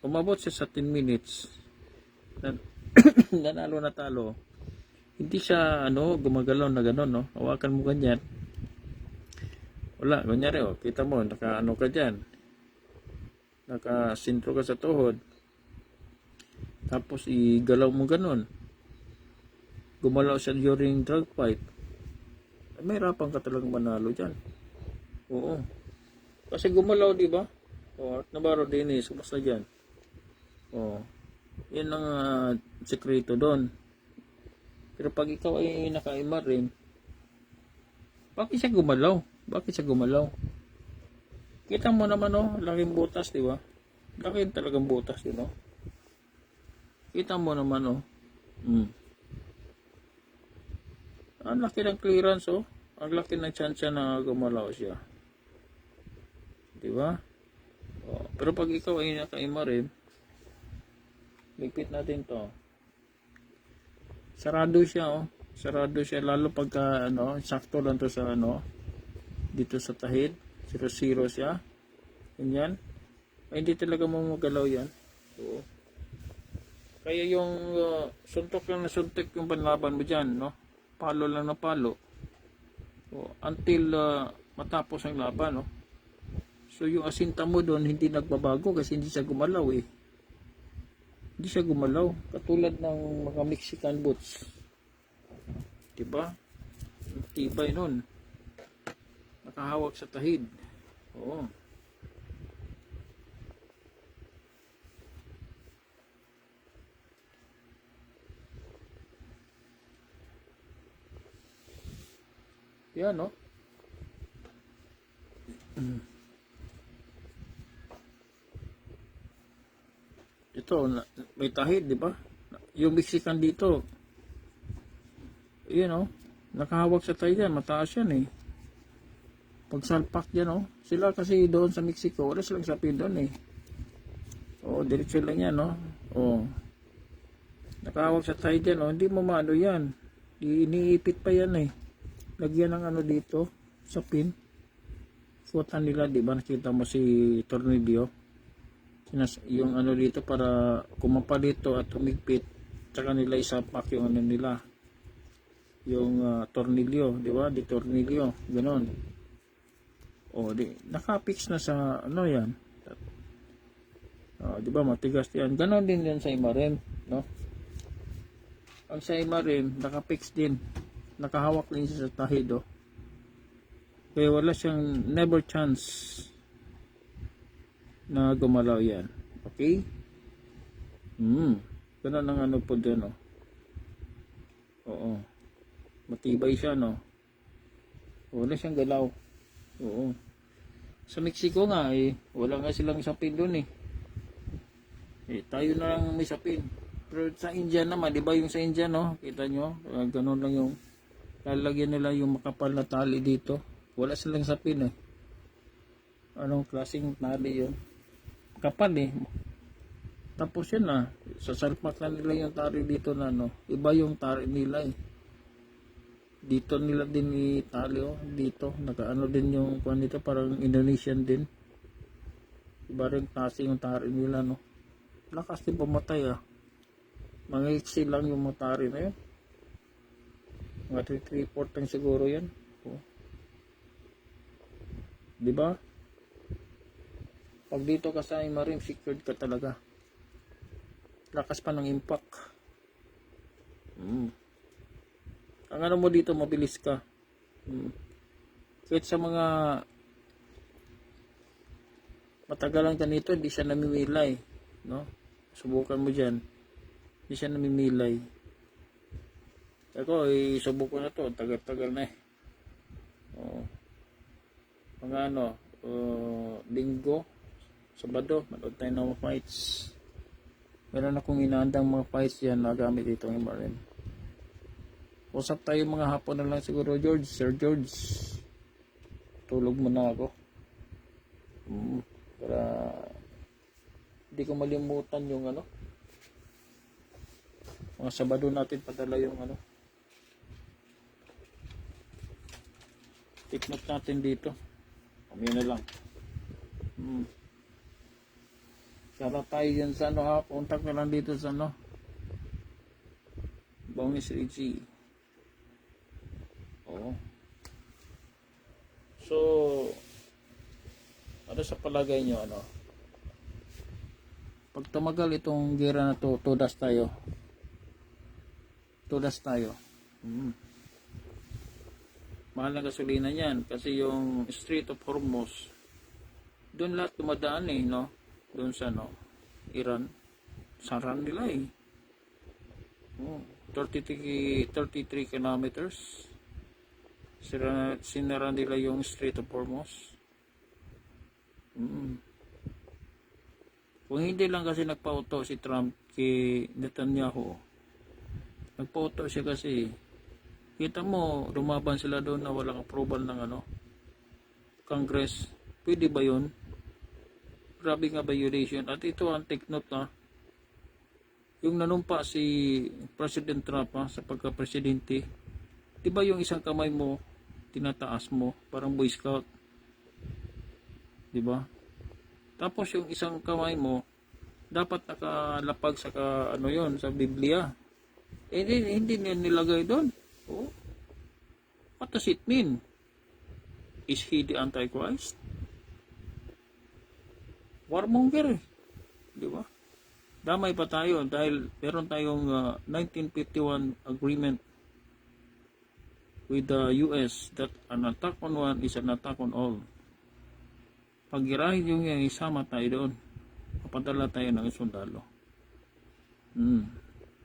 umabot siya sa 10 minutes. Nanalo na talo, hindi siya gumagalaw na gano'n hawakan mo ganyan, wala, kunyari kita mo naka ka dyan, nakasintro ka sa tuhod, tapos igalaw mo gano'n, gumalaw siya during drug fight, may hirapan ka talagang manalo dyan. Kasi gumalaw, di ba? At nabaro din basta dyan. Yan ang sekreto doon. Pero pag ikaw ay naka-MRM, bakit siya gumalaw? Kita mo naman, oh, laking butas, di ba? Laki talagang butas yun, oh. Kita mo naman, oh. Ang laki ng clearance, oh. Ang laki ng chance na gumalaw siya. Di ba? Oh, pero pag ikaw ay nakaima rin, ligpit natin to. Sarado siya, oh. Sarado siya, lalo pagka, ano, sakto lang to sa, ano, dito sa tahid. 0-0 siya. Ganyan. Ay, hindi talaga mo magalaw yan. Oo. Kaya yung suntok lang na suntok yung panlaban mo dyan, no? Palo lang na palo. Until matapos ang laban, no? So yung asinta mo doon hindi nagbabago kasi hindi siya gumalaw eh. Hindi siya gumalaw. Katulad ng mga Mexican boots. Diba? Tibay nun. Nakahawak sa tahid. Oo. Yan, no? Ito, may tahid, di ba? Yung Mexican dito, yun, no? Nakahawak sa tahid yan, mataas yan, eh. Pagsalpak yan, no? Sila kasi doon sa Mexico, wala silang sapin doon, eh. Oo, diretso lang yan, no? Oo. Nakahawak sa tahid yan, no? Hindi mo maano yan. Iniipit pa yan, eh. Lagyan ng ano dito, sa pin. Suotan nila, di ba? Nakita mo si tornilyo. Yung ano dito para kumapa dito at humigpit. Tsaka nila isapak yung ano nila. Yung tornilyo, di ba? Di tornilyo, ganon. O, nakapix na sa ano yan. Di ba? Matigas yan. Ganon din yan sa imarim, no? Ang sa imarim, nakapix din. Nakahawak din siya sa tahid, oh. Kaya wala siyang never chance na gumalaw yan. Okay? Ganun ang ano po dyan, oh. Oo. Matibay siya, no? Wala siyang galaw. Oo. Sa Mexico nga, eh, wala nga silang sapin doon, eh. Tayo na lang may sapin. Pero sa India naman, di ba yung sa India, no? Kita nyo? Ganun lang yung lalagyan nila yung makapal na tali dito. Wala silang sapin, eh. Anong klaseng tali yun? Kapal, eh. Tapos yun na, sasalpak na nila yung tali dito na, no? Iba yung tali nila, eh. Dito nila din itali, oh. Dito, nakaano din yung kuwan dito, parang Indonesian din. Iba rin kasi yung tali nila, no? Lakas din pumatay, ah. Mga iksi lang yung mga tali na yun. Mga 3-3-4 lang siguro yan. Oh. Diba? Pag dito ka sa Imarim, secured ka talaga. Lakas pa ng impact. Ang ano mo dito, mabilis ka. Kahit sa mga matagalan ka nito, hindi siya namimilay. No? Subukan mo dyan. Hindi siya namimilay. Ako, subukan na to. Tagal-tagal na, eh. Mga ano, linggo, Sabado, manood tayo ng mga fights. Meron akong inaandang mga fights yan na gamit dito ng Imarim. Usap tayo mga hapon na lang siguro, George. Sir George, tulog mo na ako. Para hindi ko malimutan yung ano, mga Sabado natin padala yung ano, take note natin dito. Kami na lang. Kara tayo dyan sa ano, ha, puntak na lang dito sa ano, Baunis Ritchie. Oo. So, ano sa palagay nyo, ano, pag tumagal itong gira na to, tudas tayo. Mahal na gasolina yan kasi yung Strait of Hormuz, doon lahat dumadaan, eh, no? Doon sa no, Iran, saran nila, eh. 33 kilometers sinara nila yung Strait of Hormuz. Mm. Kung hindi lang kasi nagpauto si Trump kay Netanyahu, nagpauto siya kasi, kita mo, lumaban sila doon na walang approval ng Congress. Pwede ba yun? Grabe nga violation. At ito ang take note na, yung nanumpa si President Trump sa pagka-presidente, di ba yung isang kamay mo, tinataas mo, parang Boy Scout? Di ba? Tapos yung isang kamay mo, dapat nakalapag sa sa Biblia. Hindi niya nilagay doon. Oh. What does it mean? Is he the Antichrist? Warmonger. Di ba? Damay pa tayo dahil meron tayong 1951 agreement with the US that an attack on one is an attack on all. Pag girahin yung isama tayo doon, papadala tayo ng sundalo.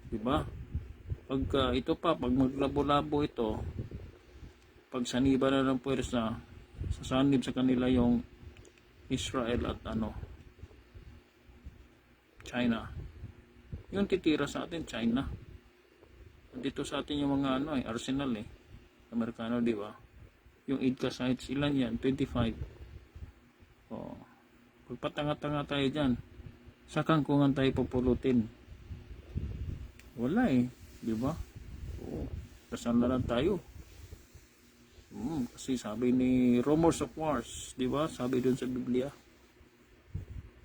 Diba? Pag pag maglabo-labo ito, pag saniba na ng puwersa, sasanib sa kanila yung Israel at China. Yung titira sa atin, China. Dito sa atin yung mga arsenal Amerikano, di ba? Yung IDCA sites, ilan yan? 25. Oh. Pagpatanga-tanga tayo dyan, sa kangkungan tayo pupulutin. Wala di ba? Oo. Kasan na lang tayo. Kasi sabi ni Rumors of Wars, di ba? Sabi doon sa Biblia.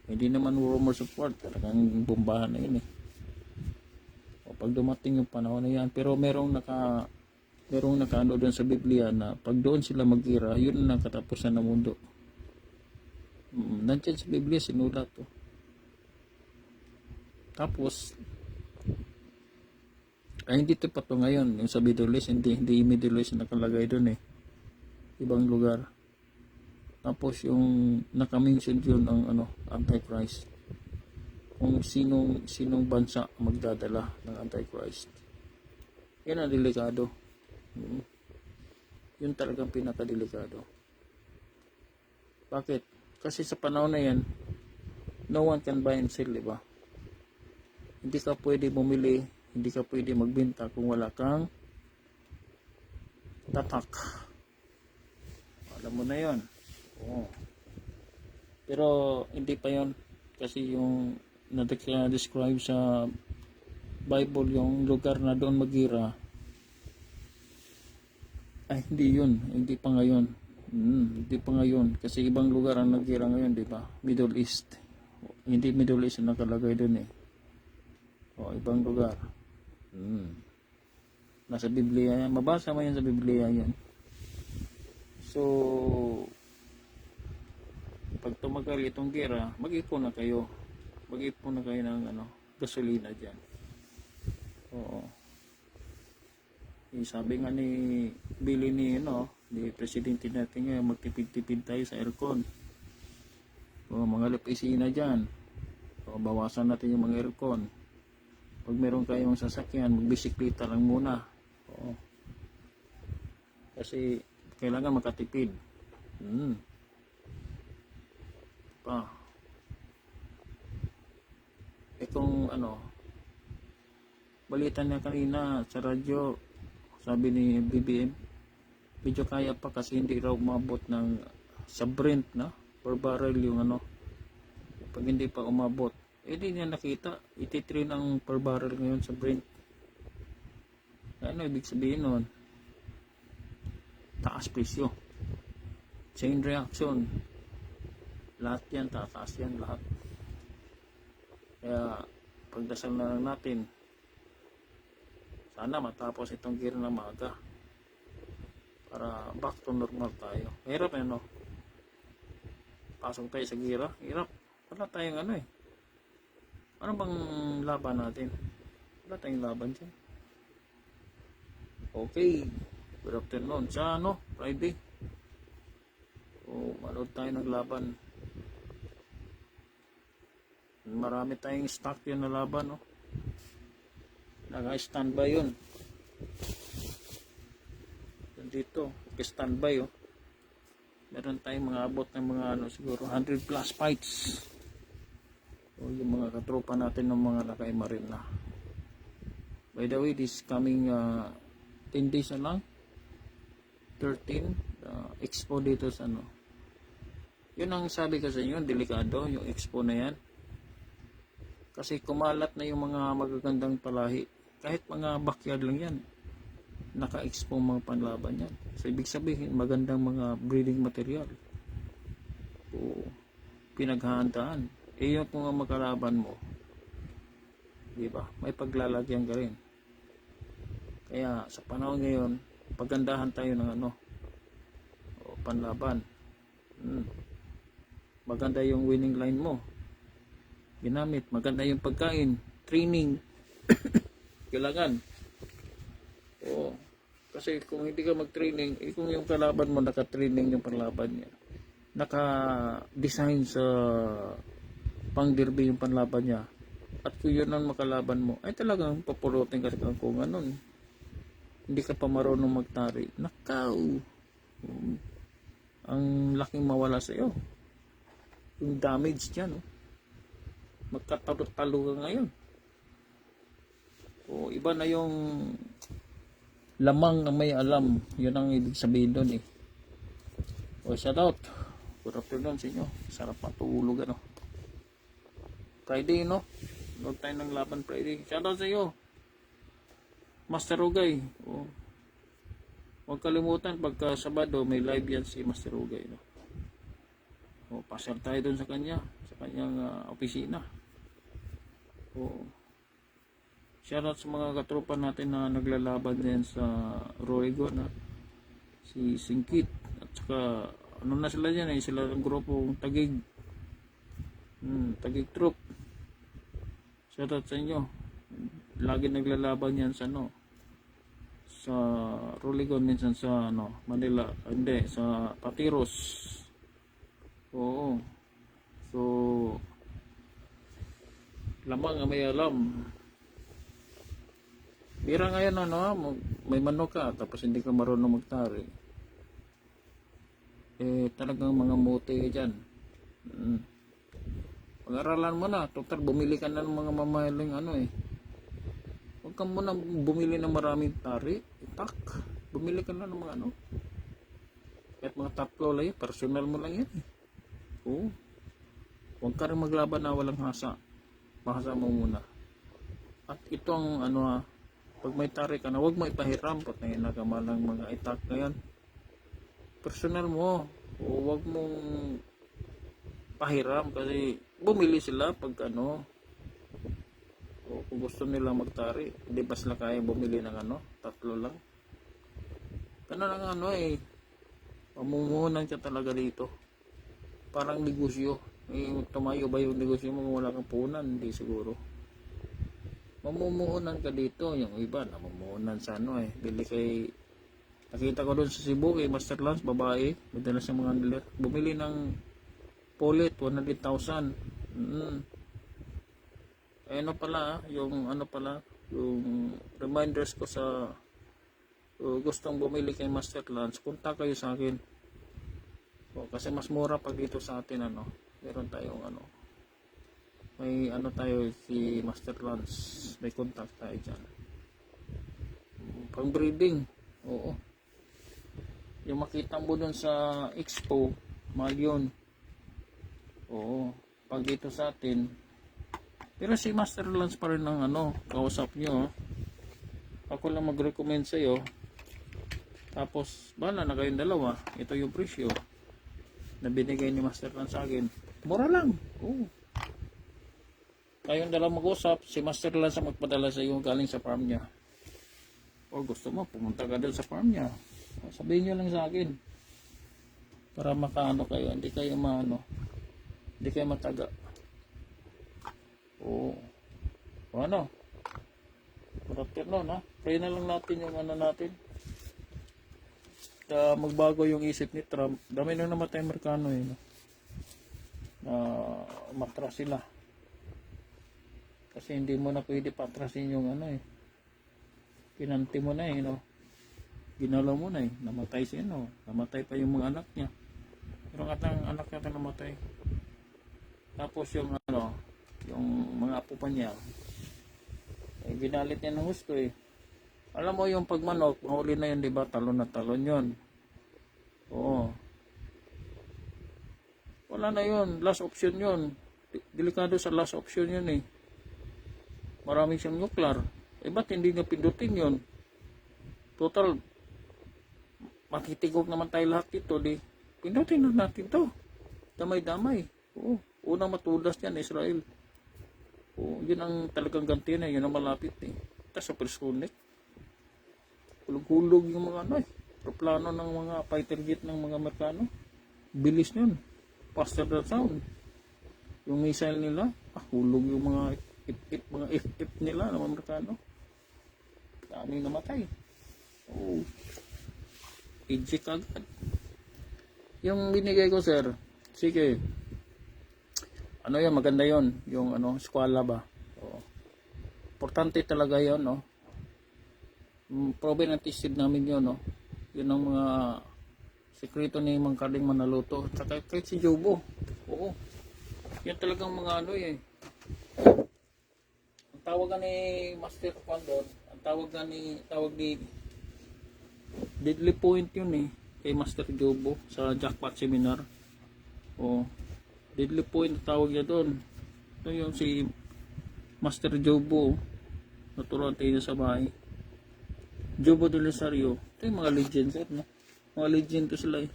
Hindi naman rumors of war, talagang bombahan na yun O pag dumating yung panahon na yan, pero merong nakaano doon sa Biblia na pag doon sila mag-ira, yun ang katapusan ng mundo. Nandiyan sa Biblia sinulat to. Tapos hindi to pa to ngayon, yung sa Middle East, hindi Middle East nakalagay doon ibang lugar. Tapos yung nakamention yun ang Antichrist. Kung sinong bansa magdadala ng Antichrist. Yan ang delikado. Yun talagang pinakadelikado. Bakit? Kasi sa panahon na yan, no one can buy and sell, diba? Hindi ka pwede bumili, hindi ka pwede magbenta kung wala kang tatak. Alam mo na yon. Oo. Pero hindi pa yon kasi yung na-describe sa Bible yung lugar na doon magira hindi pa ngayon. Hindi pa ngayon kasi ibang lugar ang nagira ngayon, di ba? Middle East. Hindi Middle East ang nakalagay doon ibang lugar. Nasa Biblia yan. Mabasa mo yan sa Biblia yan. So pag tumagal itong gera, mag-ipon na kayo. Mag-ipon na kayo ng gasolina dyan. Oo. Sabi nga ni Billy ni presidente natin ngayon, magtipid-tipid tayo sa aircon. Mga opisina dyan. Bawasan natin yung mga aircon. Pag meron kayong sasakyan, magbisikleta lang muna. Kasi kailangan makatipid. Itong balita niya kanina sa radyo, sabi ni BBM, medyo kaya pa kasi hindi raw umabot ng sa Brent per barrel yung pag hindi pa umabot, di niya nakita 83 ng per barrel ngayon sa Brent. Ano ibig sabihin nun? Taas presyo, chain reaction, lahat yan, tataas yan lahat. Kaya pagdasal na lang natin, sana matapos itong gera na maaga para back to normal tayo. Mahirap pasok tayo sa gira, hirap. Wala tayong ano bang laban natin? Wala tayong laban dyan. Okay, good afternoon sa Friday. Manood tayo ng laban. Marami tayong stock yun na laban naka-standby yun dito, standby Meron tayong mga abot ng mga ano, siguro 100 plus fights. So, yung mga katropa natin ng mga Lakay Marin na. By the way, this coming 10 days na lang, 13 expo dito sa ano. Yun ang sabi ko sa inyo, delikado yung expo na yan. Kasi kumalat na yung mga magagandang palahi. Kahit mga backyard lang yan, naka-expo mga panlaban yan. So ibig sabihin, magandang mga breeding material. O pinaghahandaan. Eh yung kung magkalaban mo, di ba? May paglalagyan ka rin. Kaya sa panahon ngayon, pagandahan tayo ng ano, o panlaban. Maganda yung winning line mo. Ginamit, maganda yung pagkain, training. Kailangan. O, kasi kung hindi ka mag-training, kung yung kalaban mo naka-training yung panlaban niya, naka-design sa pang-derby yung panlaban niya, at kung yun ang makalaban mo, ay talagang papurutin ka kung ano, hindi ka pa marunong magtari. Nakaw! Ang laking mawala sa iyo. Yung damage dyan, magkatalo-talo ka ngayon. O, iba na yung lamang na may alam. Yun ang ibig sabihin doon eh. O, shout out. Good afternoon sa inyo. Sarap matulog ano. Friday, no? Huwag tayo ng laban Friday. Shout out sa iyo. Master Rugay. O, huwag kalimutan pagka Sabado may live yan si Master Rugay, no? O, pasal tayo doon sa kanya, sa kanyang opisina. O, shoutout sa mga katropa natin na naglalaban din sa Roygo na si Singkit at saka ano na sila dyan eh, sila ng grupong Tagig Tagig Troop. Shoutout sa inyo, lagi naglalaban yan sa ano, sa Roligon, minsan sa ano, Manila, hindi, sa Patiros. Oo. So, lamang ang may alam. Bira ngayon ano, may manok ka tapos hindi ka marunong magtari. Eh talagang mga mote dyan. Pag-aralan mo na, total bumili ka na ng mga mamahaling ano eh. Huwag ka muna bumili ng maraming tari, itak. Bumili ka na ng mga ano. Kahit mga tatlo lang, personal mo lang yan eh. Oo. Huwag ka rin maglaban na walang hasa. Mahasa mo muna. At itong ano pag may tari ka na, huwag mo ipahiram. Patay na ka malang mga itak na yan. Personal mo. O huwag mong pahiram kasi bumili sila pag ano. O kung gusto nila magtari, hindi ba sila kaya bumili ng ano, tatlo lang. Ganun ang ano eh. Mamumuhunan ka talaga dito. Parang negosyo. Tumayo ba yung negosyo mo kung wala kang puhunan? Hindi siguro. Mamumuhunan ka dito. Yung iba namumuhunan sa ano eh. Bili kay, nakita ko doon sa Cebu kay Master Lance, babae, madalas yung mga nilir, bumili ng Polit 100,000. Ano pala, yung ano pala, yung reminders ko sa gustong bumili kay Master Lance, punta kayo sa akin. O, kasi mas mura pag dito sa atin ano. Meron tayong ano, may ano tayo si Master Lance, may contact tayo dyan. Pang breeding, oo. Yung makita mo dun sa expo, mahal yun. Oo, pag dito sa atin. Pero si Master Lance pa rin ang ano, kausap nyo. Ako lang mag-recommend sa'yo. Tapos, bala na kayong dalawa. Ito yung presyo na binigay ni Master Lance sa akin. Mura lang. Oo. Kayong dalawa mag-usap, si Master Lance ang magpadala sa iyo galing sa farm niya. O gusto mo, pumunta ka doon sa farm niya. Sabihin nyo lang sa akin. Para makaano kayo, hindi kayo maano. Hindi kayo mataga. Oo. O ano? Good afternoon ha. Pray na lang natin yung ano natin. Magbago yung isip ni Trump. Dami nang namatay Amerikano eh. No? Na matras sila. Kasi hindi mo na pwede patrasin yung ano eh. Kinanti mo na eh. No? Ginalaw mo na eh. Namatay siya no. Namatay pa yung mga anak niya. Yung anak natin namatay. Tapos yung ano, yung mga apo pa niya, eh, ginalit niya ng gusto eh. Alam mo yung pagmanok, mahuli na yun, di ba? Talon na talon yun. Oo. Wala na yun. Last option yun. Delikado sa last option yun eh. Maraming siyang nuclear. Eh, ba't hindi nga pindutin yun? Total, matitigog naman tayo lahat dito. Di, pindutin na natin to. Damay-damay. Oo. Unang matudas yan, Israel. Oo. Yun ang talagang ganti na. Yun ang malapit eh. Tapos supersonic. Hulog-hulog yung mga ano eh. Plano ng mga fighter jet ng mga Amerikano. Bilis yun. Faster than sound. Yung missile nila, hulog yung mga mga if nila ng Amerikano. Daming namatay. Oh. Eject agad. Yung binigay ko, sir, sige. Ano yan, maganda yon, yung ano, skwala ba. Oh. Importante talaga yon, no. Proven and tested namin yun, no. Yun ang mga sekreto ni Mang Karding Manaluto. Tsaka kahit si Jobo. Oo. Yan talagang mga ano eh. Ang tawag ni Master Pandon, ang tawag ni Deadly Point yun eh. Kay Master Jobo sa Jackpot Seminar. Oo. Deadly Point tawag niya doon. Ito yung si Master Jobo. Naturuan tayo sa bahay. Jobo de Rosario. Ito yung mga legends eh, no? Mga legend to sila eh.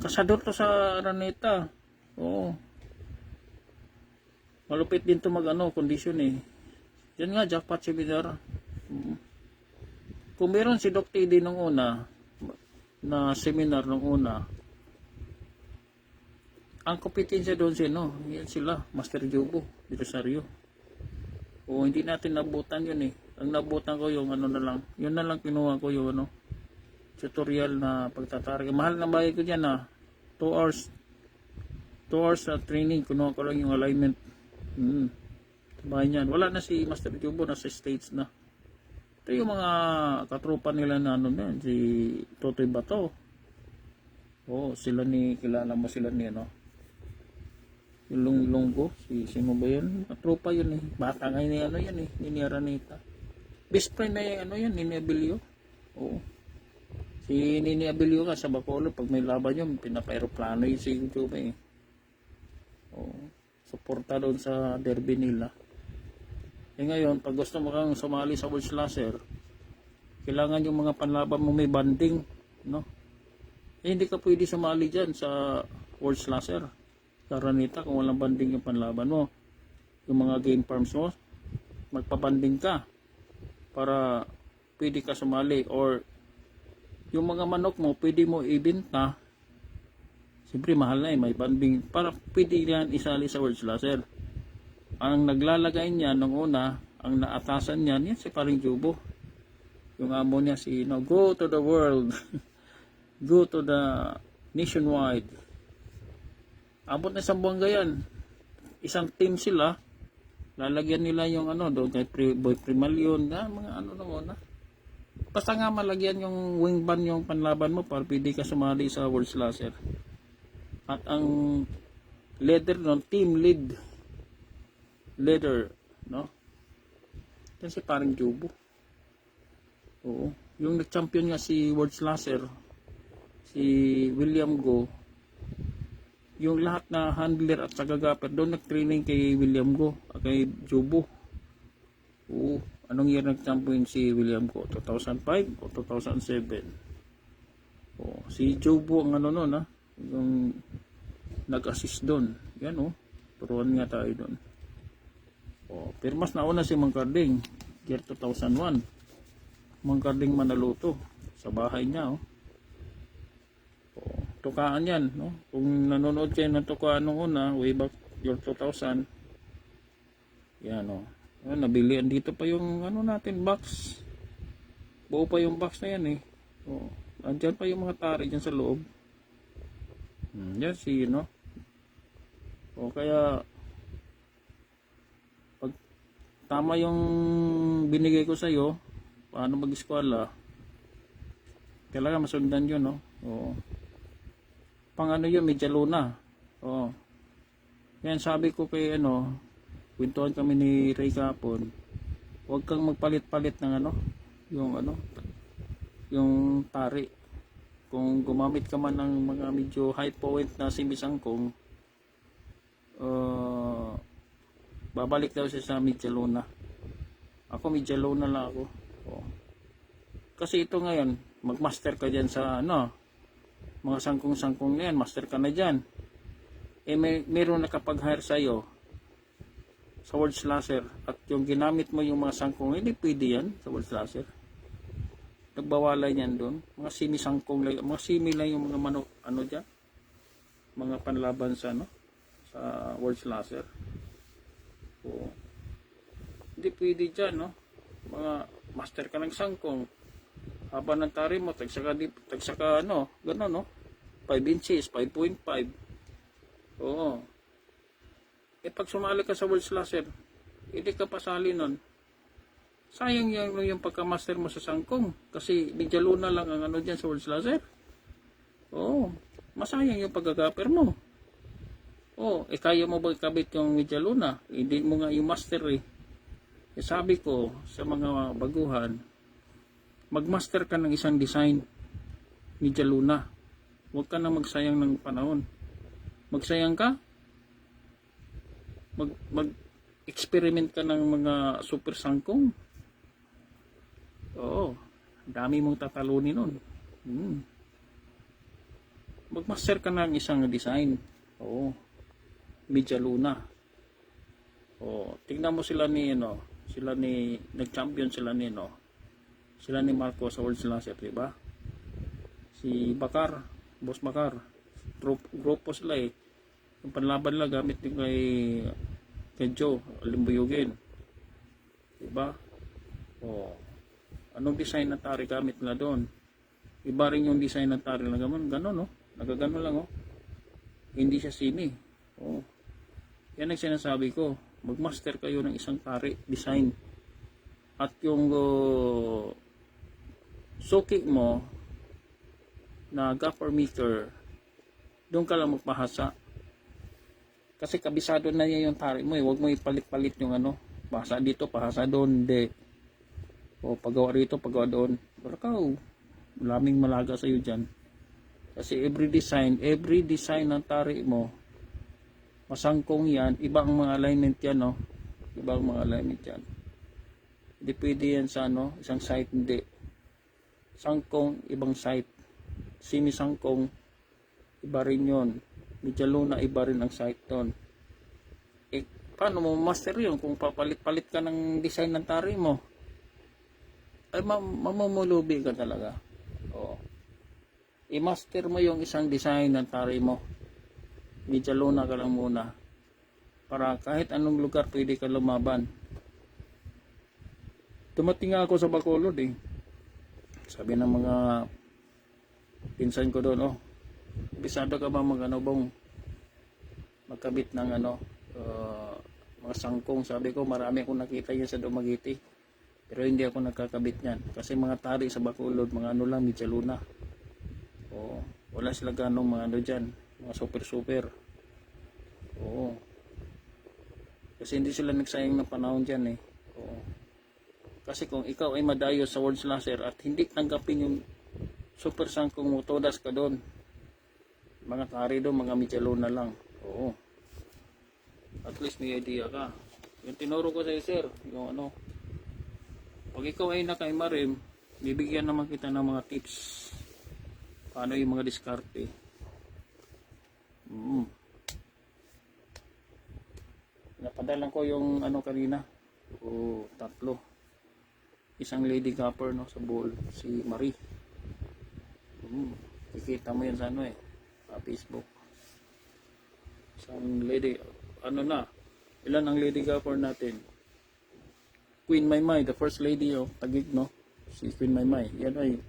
Kasador to sa Araneta. Oo. Malupit din to mag ano, condition eh. Yan nga, Jackpot Seminar. Kung meron si Doc TD nung una, na seminar nung una, ang kompetensya doon sino? Yan sila, Master Jobo de Rosario. O hindi natin nabutan yun eh. Ang nabutan ko yung ano na lang. Yun na lang kinuha ko yung ano, tutorial na pagtatarget. Mahal na bayad ko dyan ah. 2 hours. 2 hours na training. Kinuha ko lang yung alignment. Bahay niyan. Wala na si Master Jobo. Nasa States na. Ito yung mga katropa nila na ano na. Si Totoy Bato. Oh, sila ni, kilala mo sila ni ano. Yung Longgo. Sino ba yun? Katropa yun eh. Bata nga ni ano yan eh. Ni Araneta. Best friend na yung ano yan. Ni Abilio. Oo. Si Nini Abilio ka sa Bacolod, pag may laban yun, pinapa-aeroplano yun si YouTube eh. O, suporta doon sa derby nila. Eh ngayon, pag gusto mo kang sumali sa World Slasher, kailangan yung mga panlaban mo may banding, no? Eh hindi ka pwede sumali dyan sa World Slasher. Karanita kung walang banding yung panlaban mo. Yung mga game farms mo, magpabanding ka para pwede ka sumali, or yung mga manok mo, pwede mo ibenta. Siyempre, mahal na eh. May banding. Para pwede yan isali sa World Slasher. Ang naglalagay niya nung una, ang naatasan niyan, yan si Paring Jobo. Yung amo niya si, no, go to the world. Go to the nationwide. Abot na isang buwangga yan. Isang team sila. Lalagyan nila yung ano, doon kay Boy Primalyon. Mga ano na muna. Basta nga malagyan yung wingban yung panlaban mo para pwede ka sumali sa World Slasher. At ang leader nun, team leader, no? Yan si Paring Jobo. Oo. Yung nag-champion nga si World Slasher, si William Go, yung lahat na handler at sagagapper, doon nag-training kay William Go, kay Jobo. Oo. Anong year nag-champion si William Go? 2005 o 2007? Oh, si Jobo ang ano nun, yung nag-assist doon. Yan oh, turuan nga tayo doon. Oh, pero mas nauna si Mang Karding, year 2001. Mang Karding Manaluto sa bahay niya oh. Oh, tukaan yan, no? Kung nanonood kayo ng tukaan nung una, way back year 2000. Yan oh. Nabili dito pa yung ano natin box. Buo pa yung box na yan eh. Oh, andyan pa yung mga tari dyan sa loob. Yan si no. O kaya pag tama yung binigay ko sa iyo, paano mag-eskwela, kailangan masundan yun, no? O Pang ano yun, Media Luna. Oo. Yan sabi ko kay ano, kwentuhan kami ni Ray kapon. Huwag kang magpalit-palit ng ano, yung tari. Kung gumamit ka man ng mga medyo high point na simisangkong, babalik daw siya sa Media Luna. Ako Media Luna lang ako. Oo. Kasi ito ngayon, magmaster ka dyan sa ano, mga sangkong-sangkong na yan, master ka na dyan. Eh meron nakapag-hire sa'yo sa word slasher at yung ginamit mo yung mga sangkong, hindi pwede yan sa word slasher. Nagbawalan yan doon. Mga simi-sangkong lang, mga simi lang yung mga manok, ano dyan, mga panlaban sa ano, sa word slasher. Oo. Hindi pwede dyan, no? Mga master ka ng sangkong, haba ng tari mo, tagsaka ano, gano'n, no? 5 inches, 5.5. Oo. Eh pag sumali ka sa word slasher, hindi ka pasali nun. Sayang yung pagka-master mo sa sangkong. Kasi Media Luna lang ang ano dyan sa word slasher. Oo. Masayang yung pagkakaper mo. Oo. Eh kaya mo ba ikabit yung Media Luna? Hindi mo nga yung master eh. Eh sabi ko sa mga baguhan, magmaster ka ng isang design, Media Luna. Huwag ka na magsayang ng panahon. Magsayang ka, mag-experiment ka ng mga super sangkong. Oo, dami mong tatalunin nun. Magmaster ka ng isang design. Oo, Media Luna. Oo, tingnan mo sila ni nag-champion sila ni Marco sa World Slasher, diba? Si Bakar, Boss Bakar, grupo sila eh. Yung panlaban lang gamit din kay Joe, Limbuyugin. Diba? Oh. Anong design ng tari gamit nila doon? Iba rin yung design ng tari lang gano'n, no? Nagagano lang, oh. Hindi siya simi. Oh. Yan ang sinasabi ko. Magmaster kayo ng isang tari design. At yung suki mo na gaffer meter, doon ka lang magpahasa. Kasi kabisado na niya yung tari mo eh. Huwag mo ipalit-palit yung ano. Pahasa dito, pahasa doon. Hindi. O pagawa rito, pagawa doon. Barakaw. Maraming malaga sa'yo dyan. Kasi every design ng tari mo, masangkong yan. Ibang mga alignment yan, no? Ibang mga alignment yan. Hindi pwede yan sa ano, isang site, hindi. Sangkong, ibang site. Simi-sangkong, iba rin yun. Media Luna, iba rin ang site doon. Eh, paano mo master yun kung papalit-palit ka ng design ng tari mo? Ay, mamumulubi ka talaga. Oo. I-master mo yung isang design ng tari mo. Media Luna ka lang muna. Para kahit anong lugar pwede ka lumaban. Dumating ako sa Bacolod eh. Sabi ng mga pinsan ko doon, bisado ka ba magkabit ng mga sangkong? Sabi ko, marami akong nakita yan sa Dumaguete. Pero hindi ako nagkakabit yan. Kasi mga tari sa Bacolod, mga ano lang, Media Luna. Oo. Wala sila ganong mga ano dyan. Mga super. Oo. Kasi hindi sila nagsayang ng panahon dyan eh. Oo. Kasi kung ikaw ay madayo sa World Slasher at hindi tanggapin yung super sangkong mo, todas ka doon. Mga tari doon, mga Media Luna lang. Oo. At least may idea ka. Yung tinuro ko sa sir, yung ano, pag ikaw ay nakaimarim, bibigyan naman kita ng mga tips. Paano yung mga diskarte. Napadalan ko yung ano kanina. Tatlo. Isang lady gapper no, sa bowl, si Marie. Kikita mo yan sa ano Facebook. Isang lady, ano na, ilan ang lady gapper natin? Queen Maymay, the first lady of Taguig, no? Si Queen Maymay. Yan ay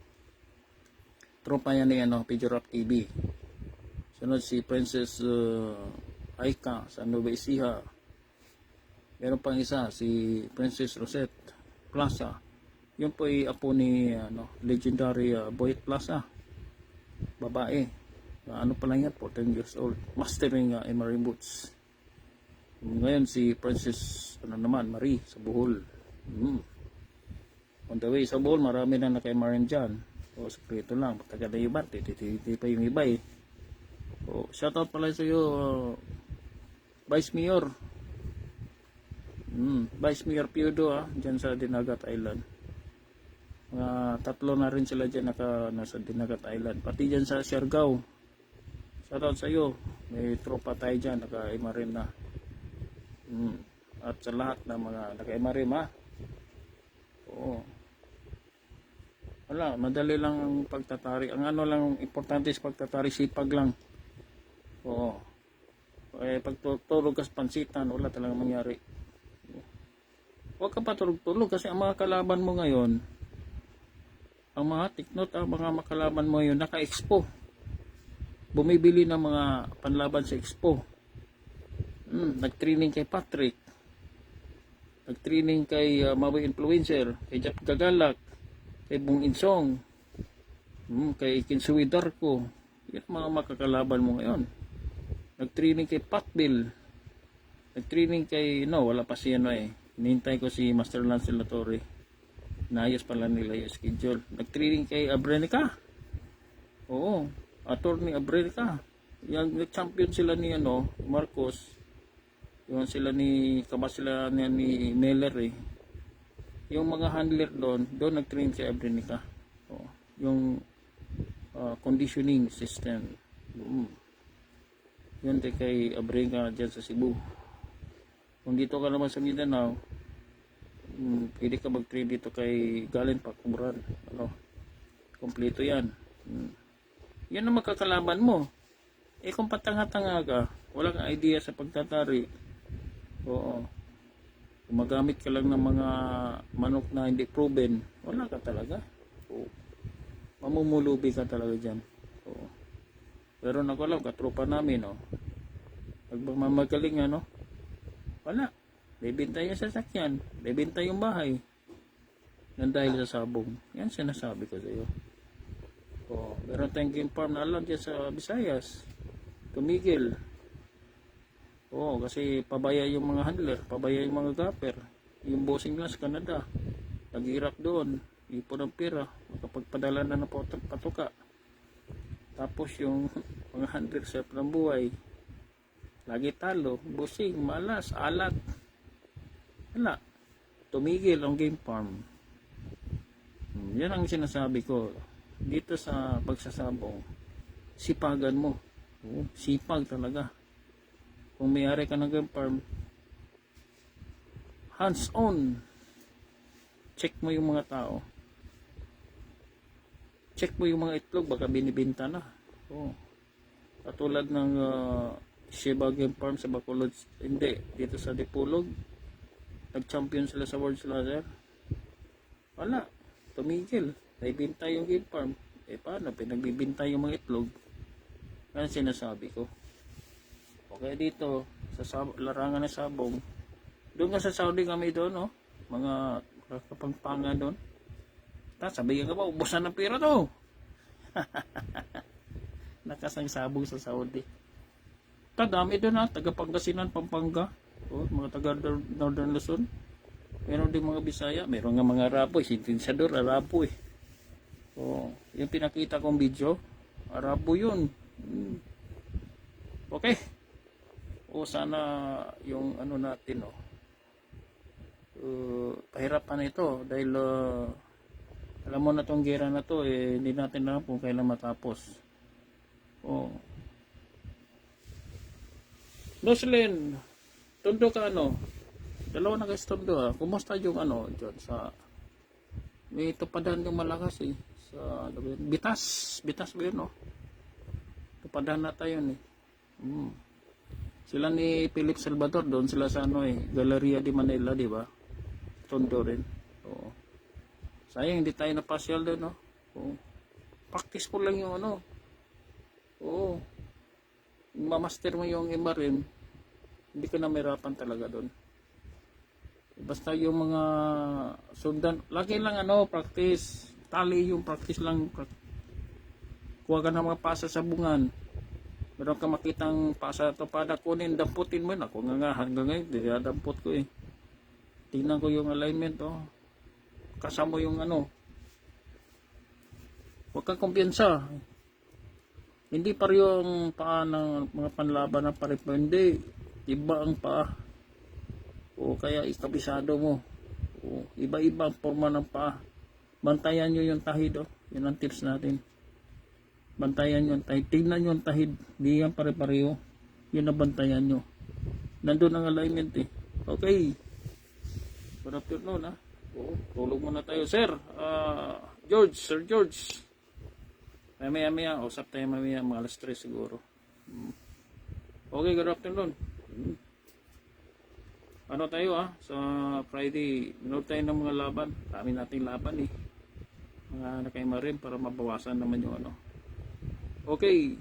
tropa yan ni Pidgeot Rap TV. Sunod si Princess Aika sa Nueva Ecija. Meron pang isa, si Princess Rosette Plaza. Yun po ay apo ni legendary Boyet Plaza. Babae. Ano pa lang yan, 14 years old. Mastering MRA boots. Ngayon si Princess, Marie, sa Bohol. On the way sa Bohol, marami na naka-MRN dyan. O, sekreto lang. Pagtaga na iba, titi pa yung iba eh. O, shoutout pala sa iyo, Vice Mayor. Vice Mayor Piodo dyan sa Dinagat Island. Mga tatlo na rin sila dyan nasa Dinagat Island. Pati dyan sa Siargao. Shoutout sa iyo. May tropa tayo dyan, naka-MRN na. At sa lahat ng mga naka-MRM oo. Wala, madali lang ang pagtatari. Ang ano lang importante sa pagtatari, sipag lang. Oo. Pag tulog ka sa pansitan, wala talagang mangyari. Huwag ka pa tulog kasi ang mga kalaban mo ngayon, ang mga tiknot, ang mga makalaban mo ngayon naka-expo. Bumibili ng mga panlaban sa expo. Nag-training kay Patrick, nag-training kay Maui Influencer, kay Jap Gagalak, kay Bong Insong, kay Kinsui Darko. Yan mga makakalaban mo ngayon. Nag-training kay Patbill, nag-training kay wala pa siya hinihintay ko si Master Lance Latore, naayos pala nila yung schedule. Nag-training kay Abrenica, oo, attorney Abrenica. Yung nag-champion sila ni Marcos. Yung sila ni Meller yung mga handler doon nag-train si Abrenica. Yung conditioning system. Yun kay Abrenica dyan sa Cebu. Kung dito ka naman sa Mindanao, pwede ka mag-train dito kay Galen Pakubran. Kompleto yan. Yan ang makakalaban mo. Kung patanga-tanga ka, wala kang idea sa pagtatari, oo, gumagamit ka lang ng mga manok na hindi proven, wala ka talaga. Oo. Mamumulubi ka talaga dyan. Oo. Pero alam, katropa namin, pagmamagaling wala. Bebenta yung sasakyan, bebenta yung bahay, nang dahil sa sabong. Yan sinasabi ko sa iyo. Oo. Meron tayong game farm na alam dyan sa Visayas, tumigil. Oo, kasi pabaya yung mga handler, pabaya yung mga gapper. Yung bossing lang sa Canada, nag-hirap doon, ipon ng pera, makapagpadala na ng patuka. Tapos yung mga handler sa ng buhay, lagi talo, bossing, malas, alat. Wala, tumigil ang game farm. Yan ang sinasabi ko. Dito sa pagsasabong, sipagan mo. Sipag talaga. Kung may-ari ka ng game farm, hands on, check mo yung mga tao, check mo yung mga itlog, baka binibinta na. Katulad ng Sheba Game Farm sa Bacolod, hindi, dito sa Dipolog, nag-champion sila sa World Slaughter, wala, tumigil, naibinta yung game farm. Paano, pinagbibinta yung mga itlog. Yan sinasabi ko. Okay, dito sa larangan ng sabong, doon ka sa Saudi kami doon, mga kapangpangan doon. Sabihin ka ba, ubusan ng pera to. Nakasang sabong sa Saudi. Dami doon taga Pangasinan, Pampanga, mga taga Northern Luzon. Meron din mga Bisaya, meron nga mga Arabo, sintinsador Arabo yung pinakita kong video, Arabo yun. Okay. Sana yung natin pahirapan ito dahil alam mo na tong gera na to hindi natin alam kung kailan matapos. Noslin, tondo ka dalawa na guys tondo kumusta yung dyan sa may tupadan yung malakas sa Bitas ba yun tupadan na tayo sila ni Philip Salvador doon sila sa Galleria de Manila, di ba? Tondo rin. Sayang hindi tayo napasyal doon, practice ko lang yung mamaster mo yung MRM, hindi ka na mahirapan talaga doon. Basta yung mga sundan, lagi lang practice, tali yung practice lang, kuha ka na mga pasa sa bungan, Meron ka makitang pasa topada kunin, damputin mo yun. Ako nga hanggang ngayon, dinadampot ko eh. Tingnan ko yung alignment, oh. Kasama yung ano. Huwag kang kumpiyansa. Hindi pareho ang paa ng mga panlaban ng paripo. Hindi. Iba ang paa. O kaya ikabisado mo. O, iba-iba ang forma ng paa. Bantayan nyo yung tahid, oh. Yan ang tips natin. Bantayan nyo ang tahid. Tingnan nyo ang tahid. Hindi yan pare-pareho. Yun ang bantayan nyo. Nandun ang alignment eh. Okay. Good afternoon ha. Oo, tulog muna tayo. Sir, Sir George. Mamaya, usap tayo mamaya. Mga alas 3 siguro. Okay, good afternoon. Ano tayo sa Friday. Minood tayo ng mga laban. Dami nating laban eh. Mga nakaima rin para mabawasan naman yung ano. Okay.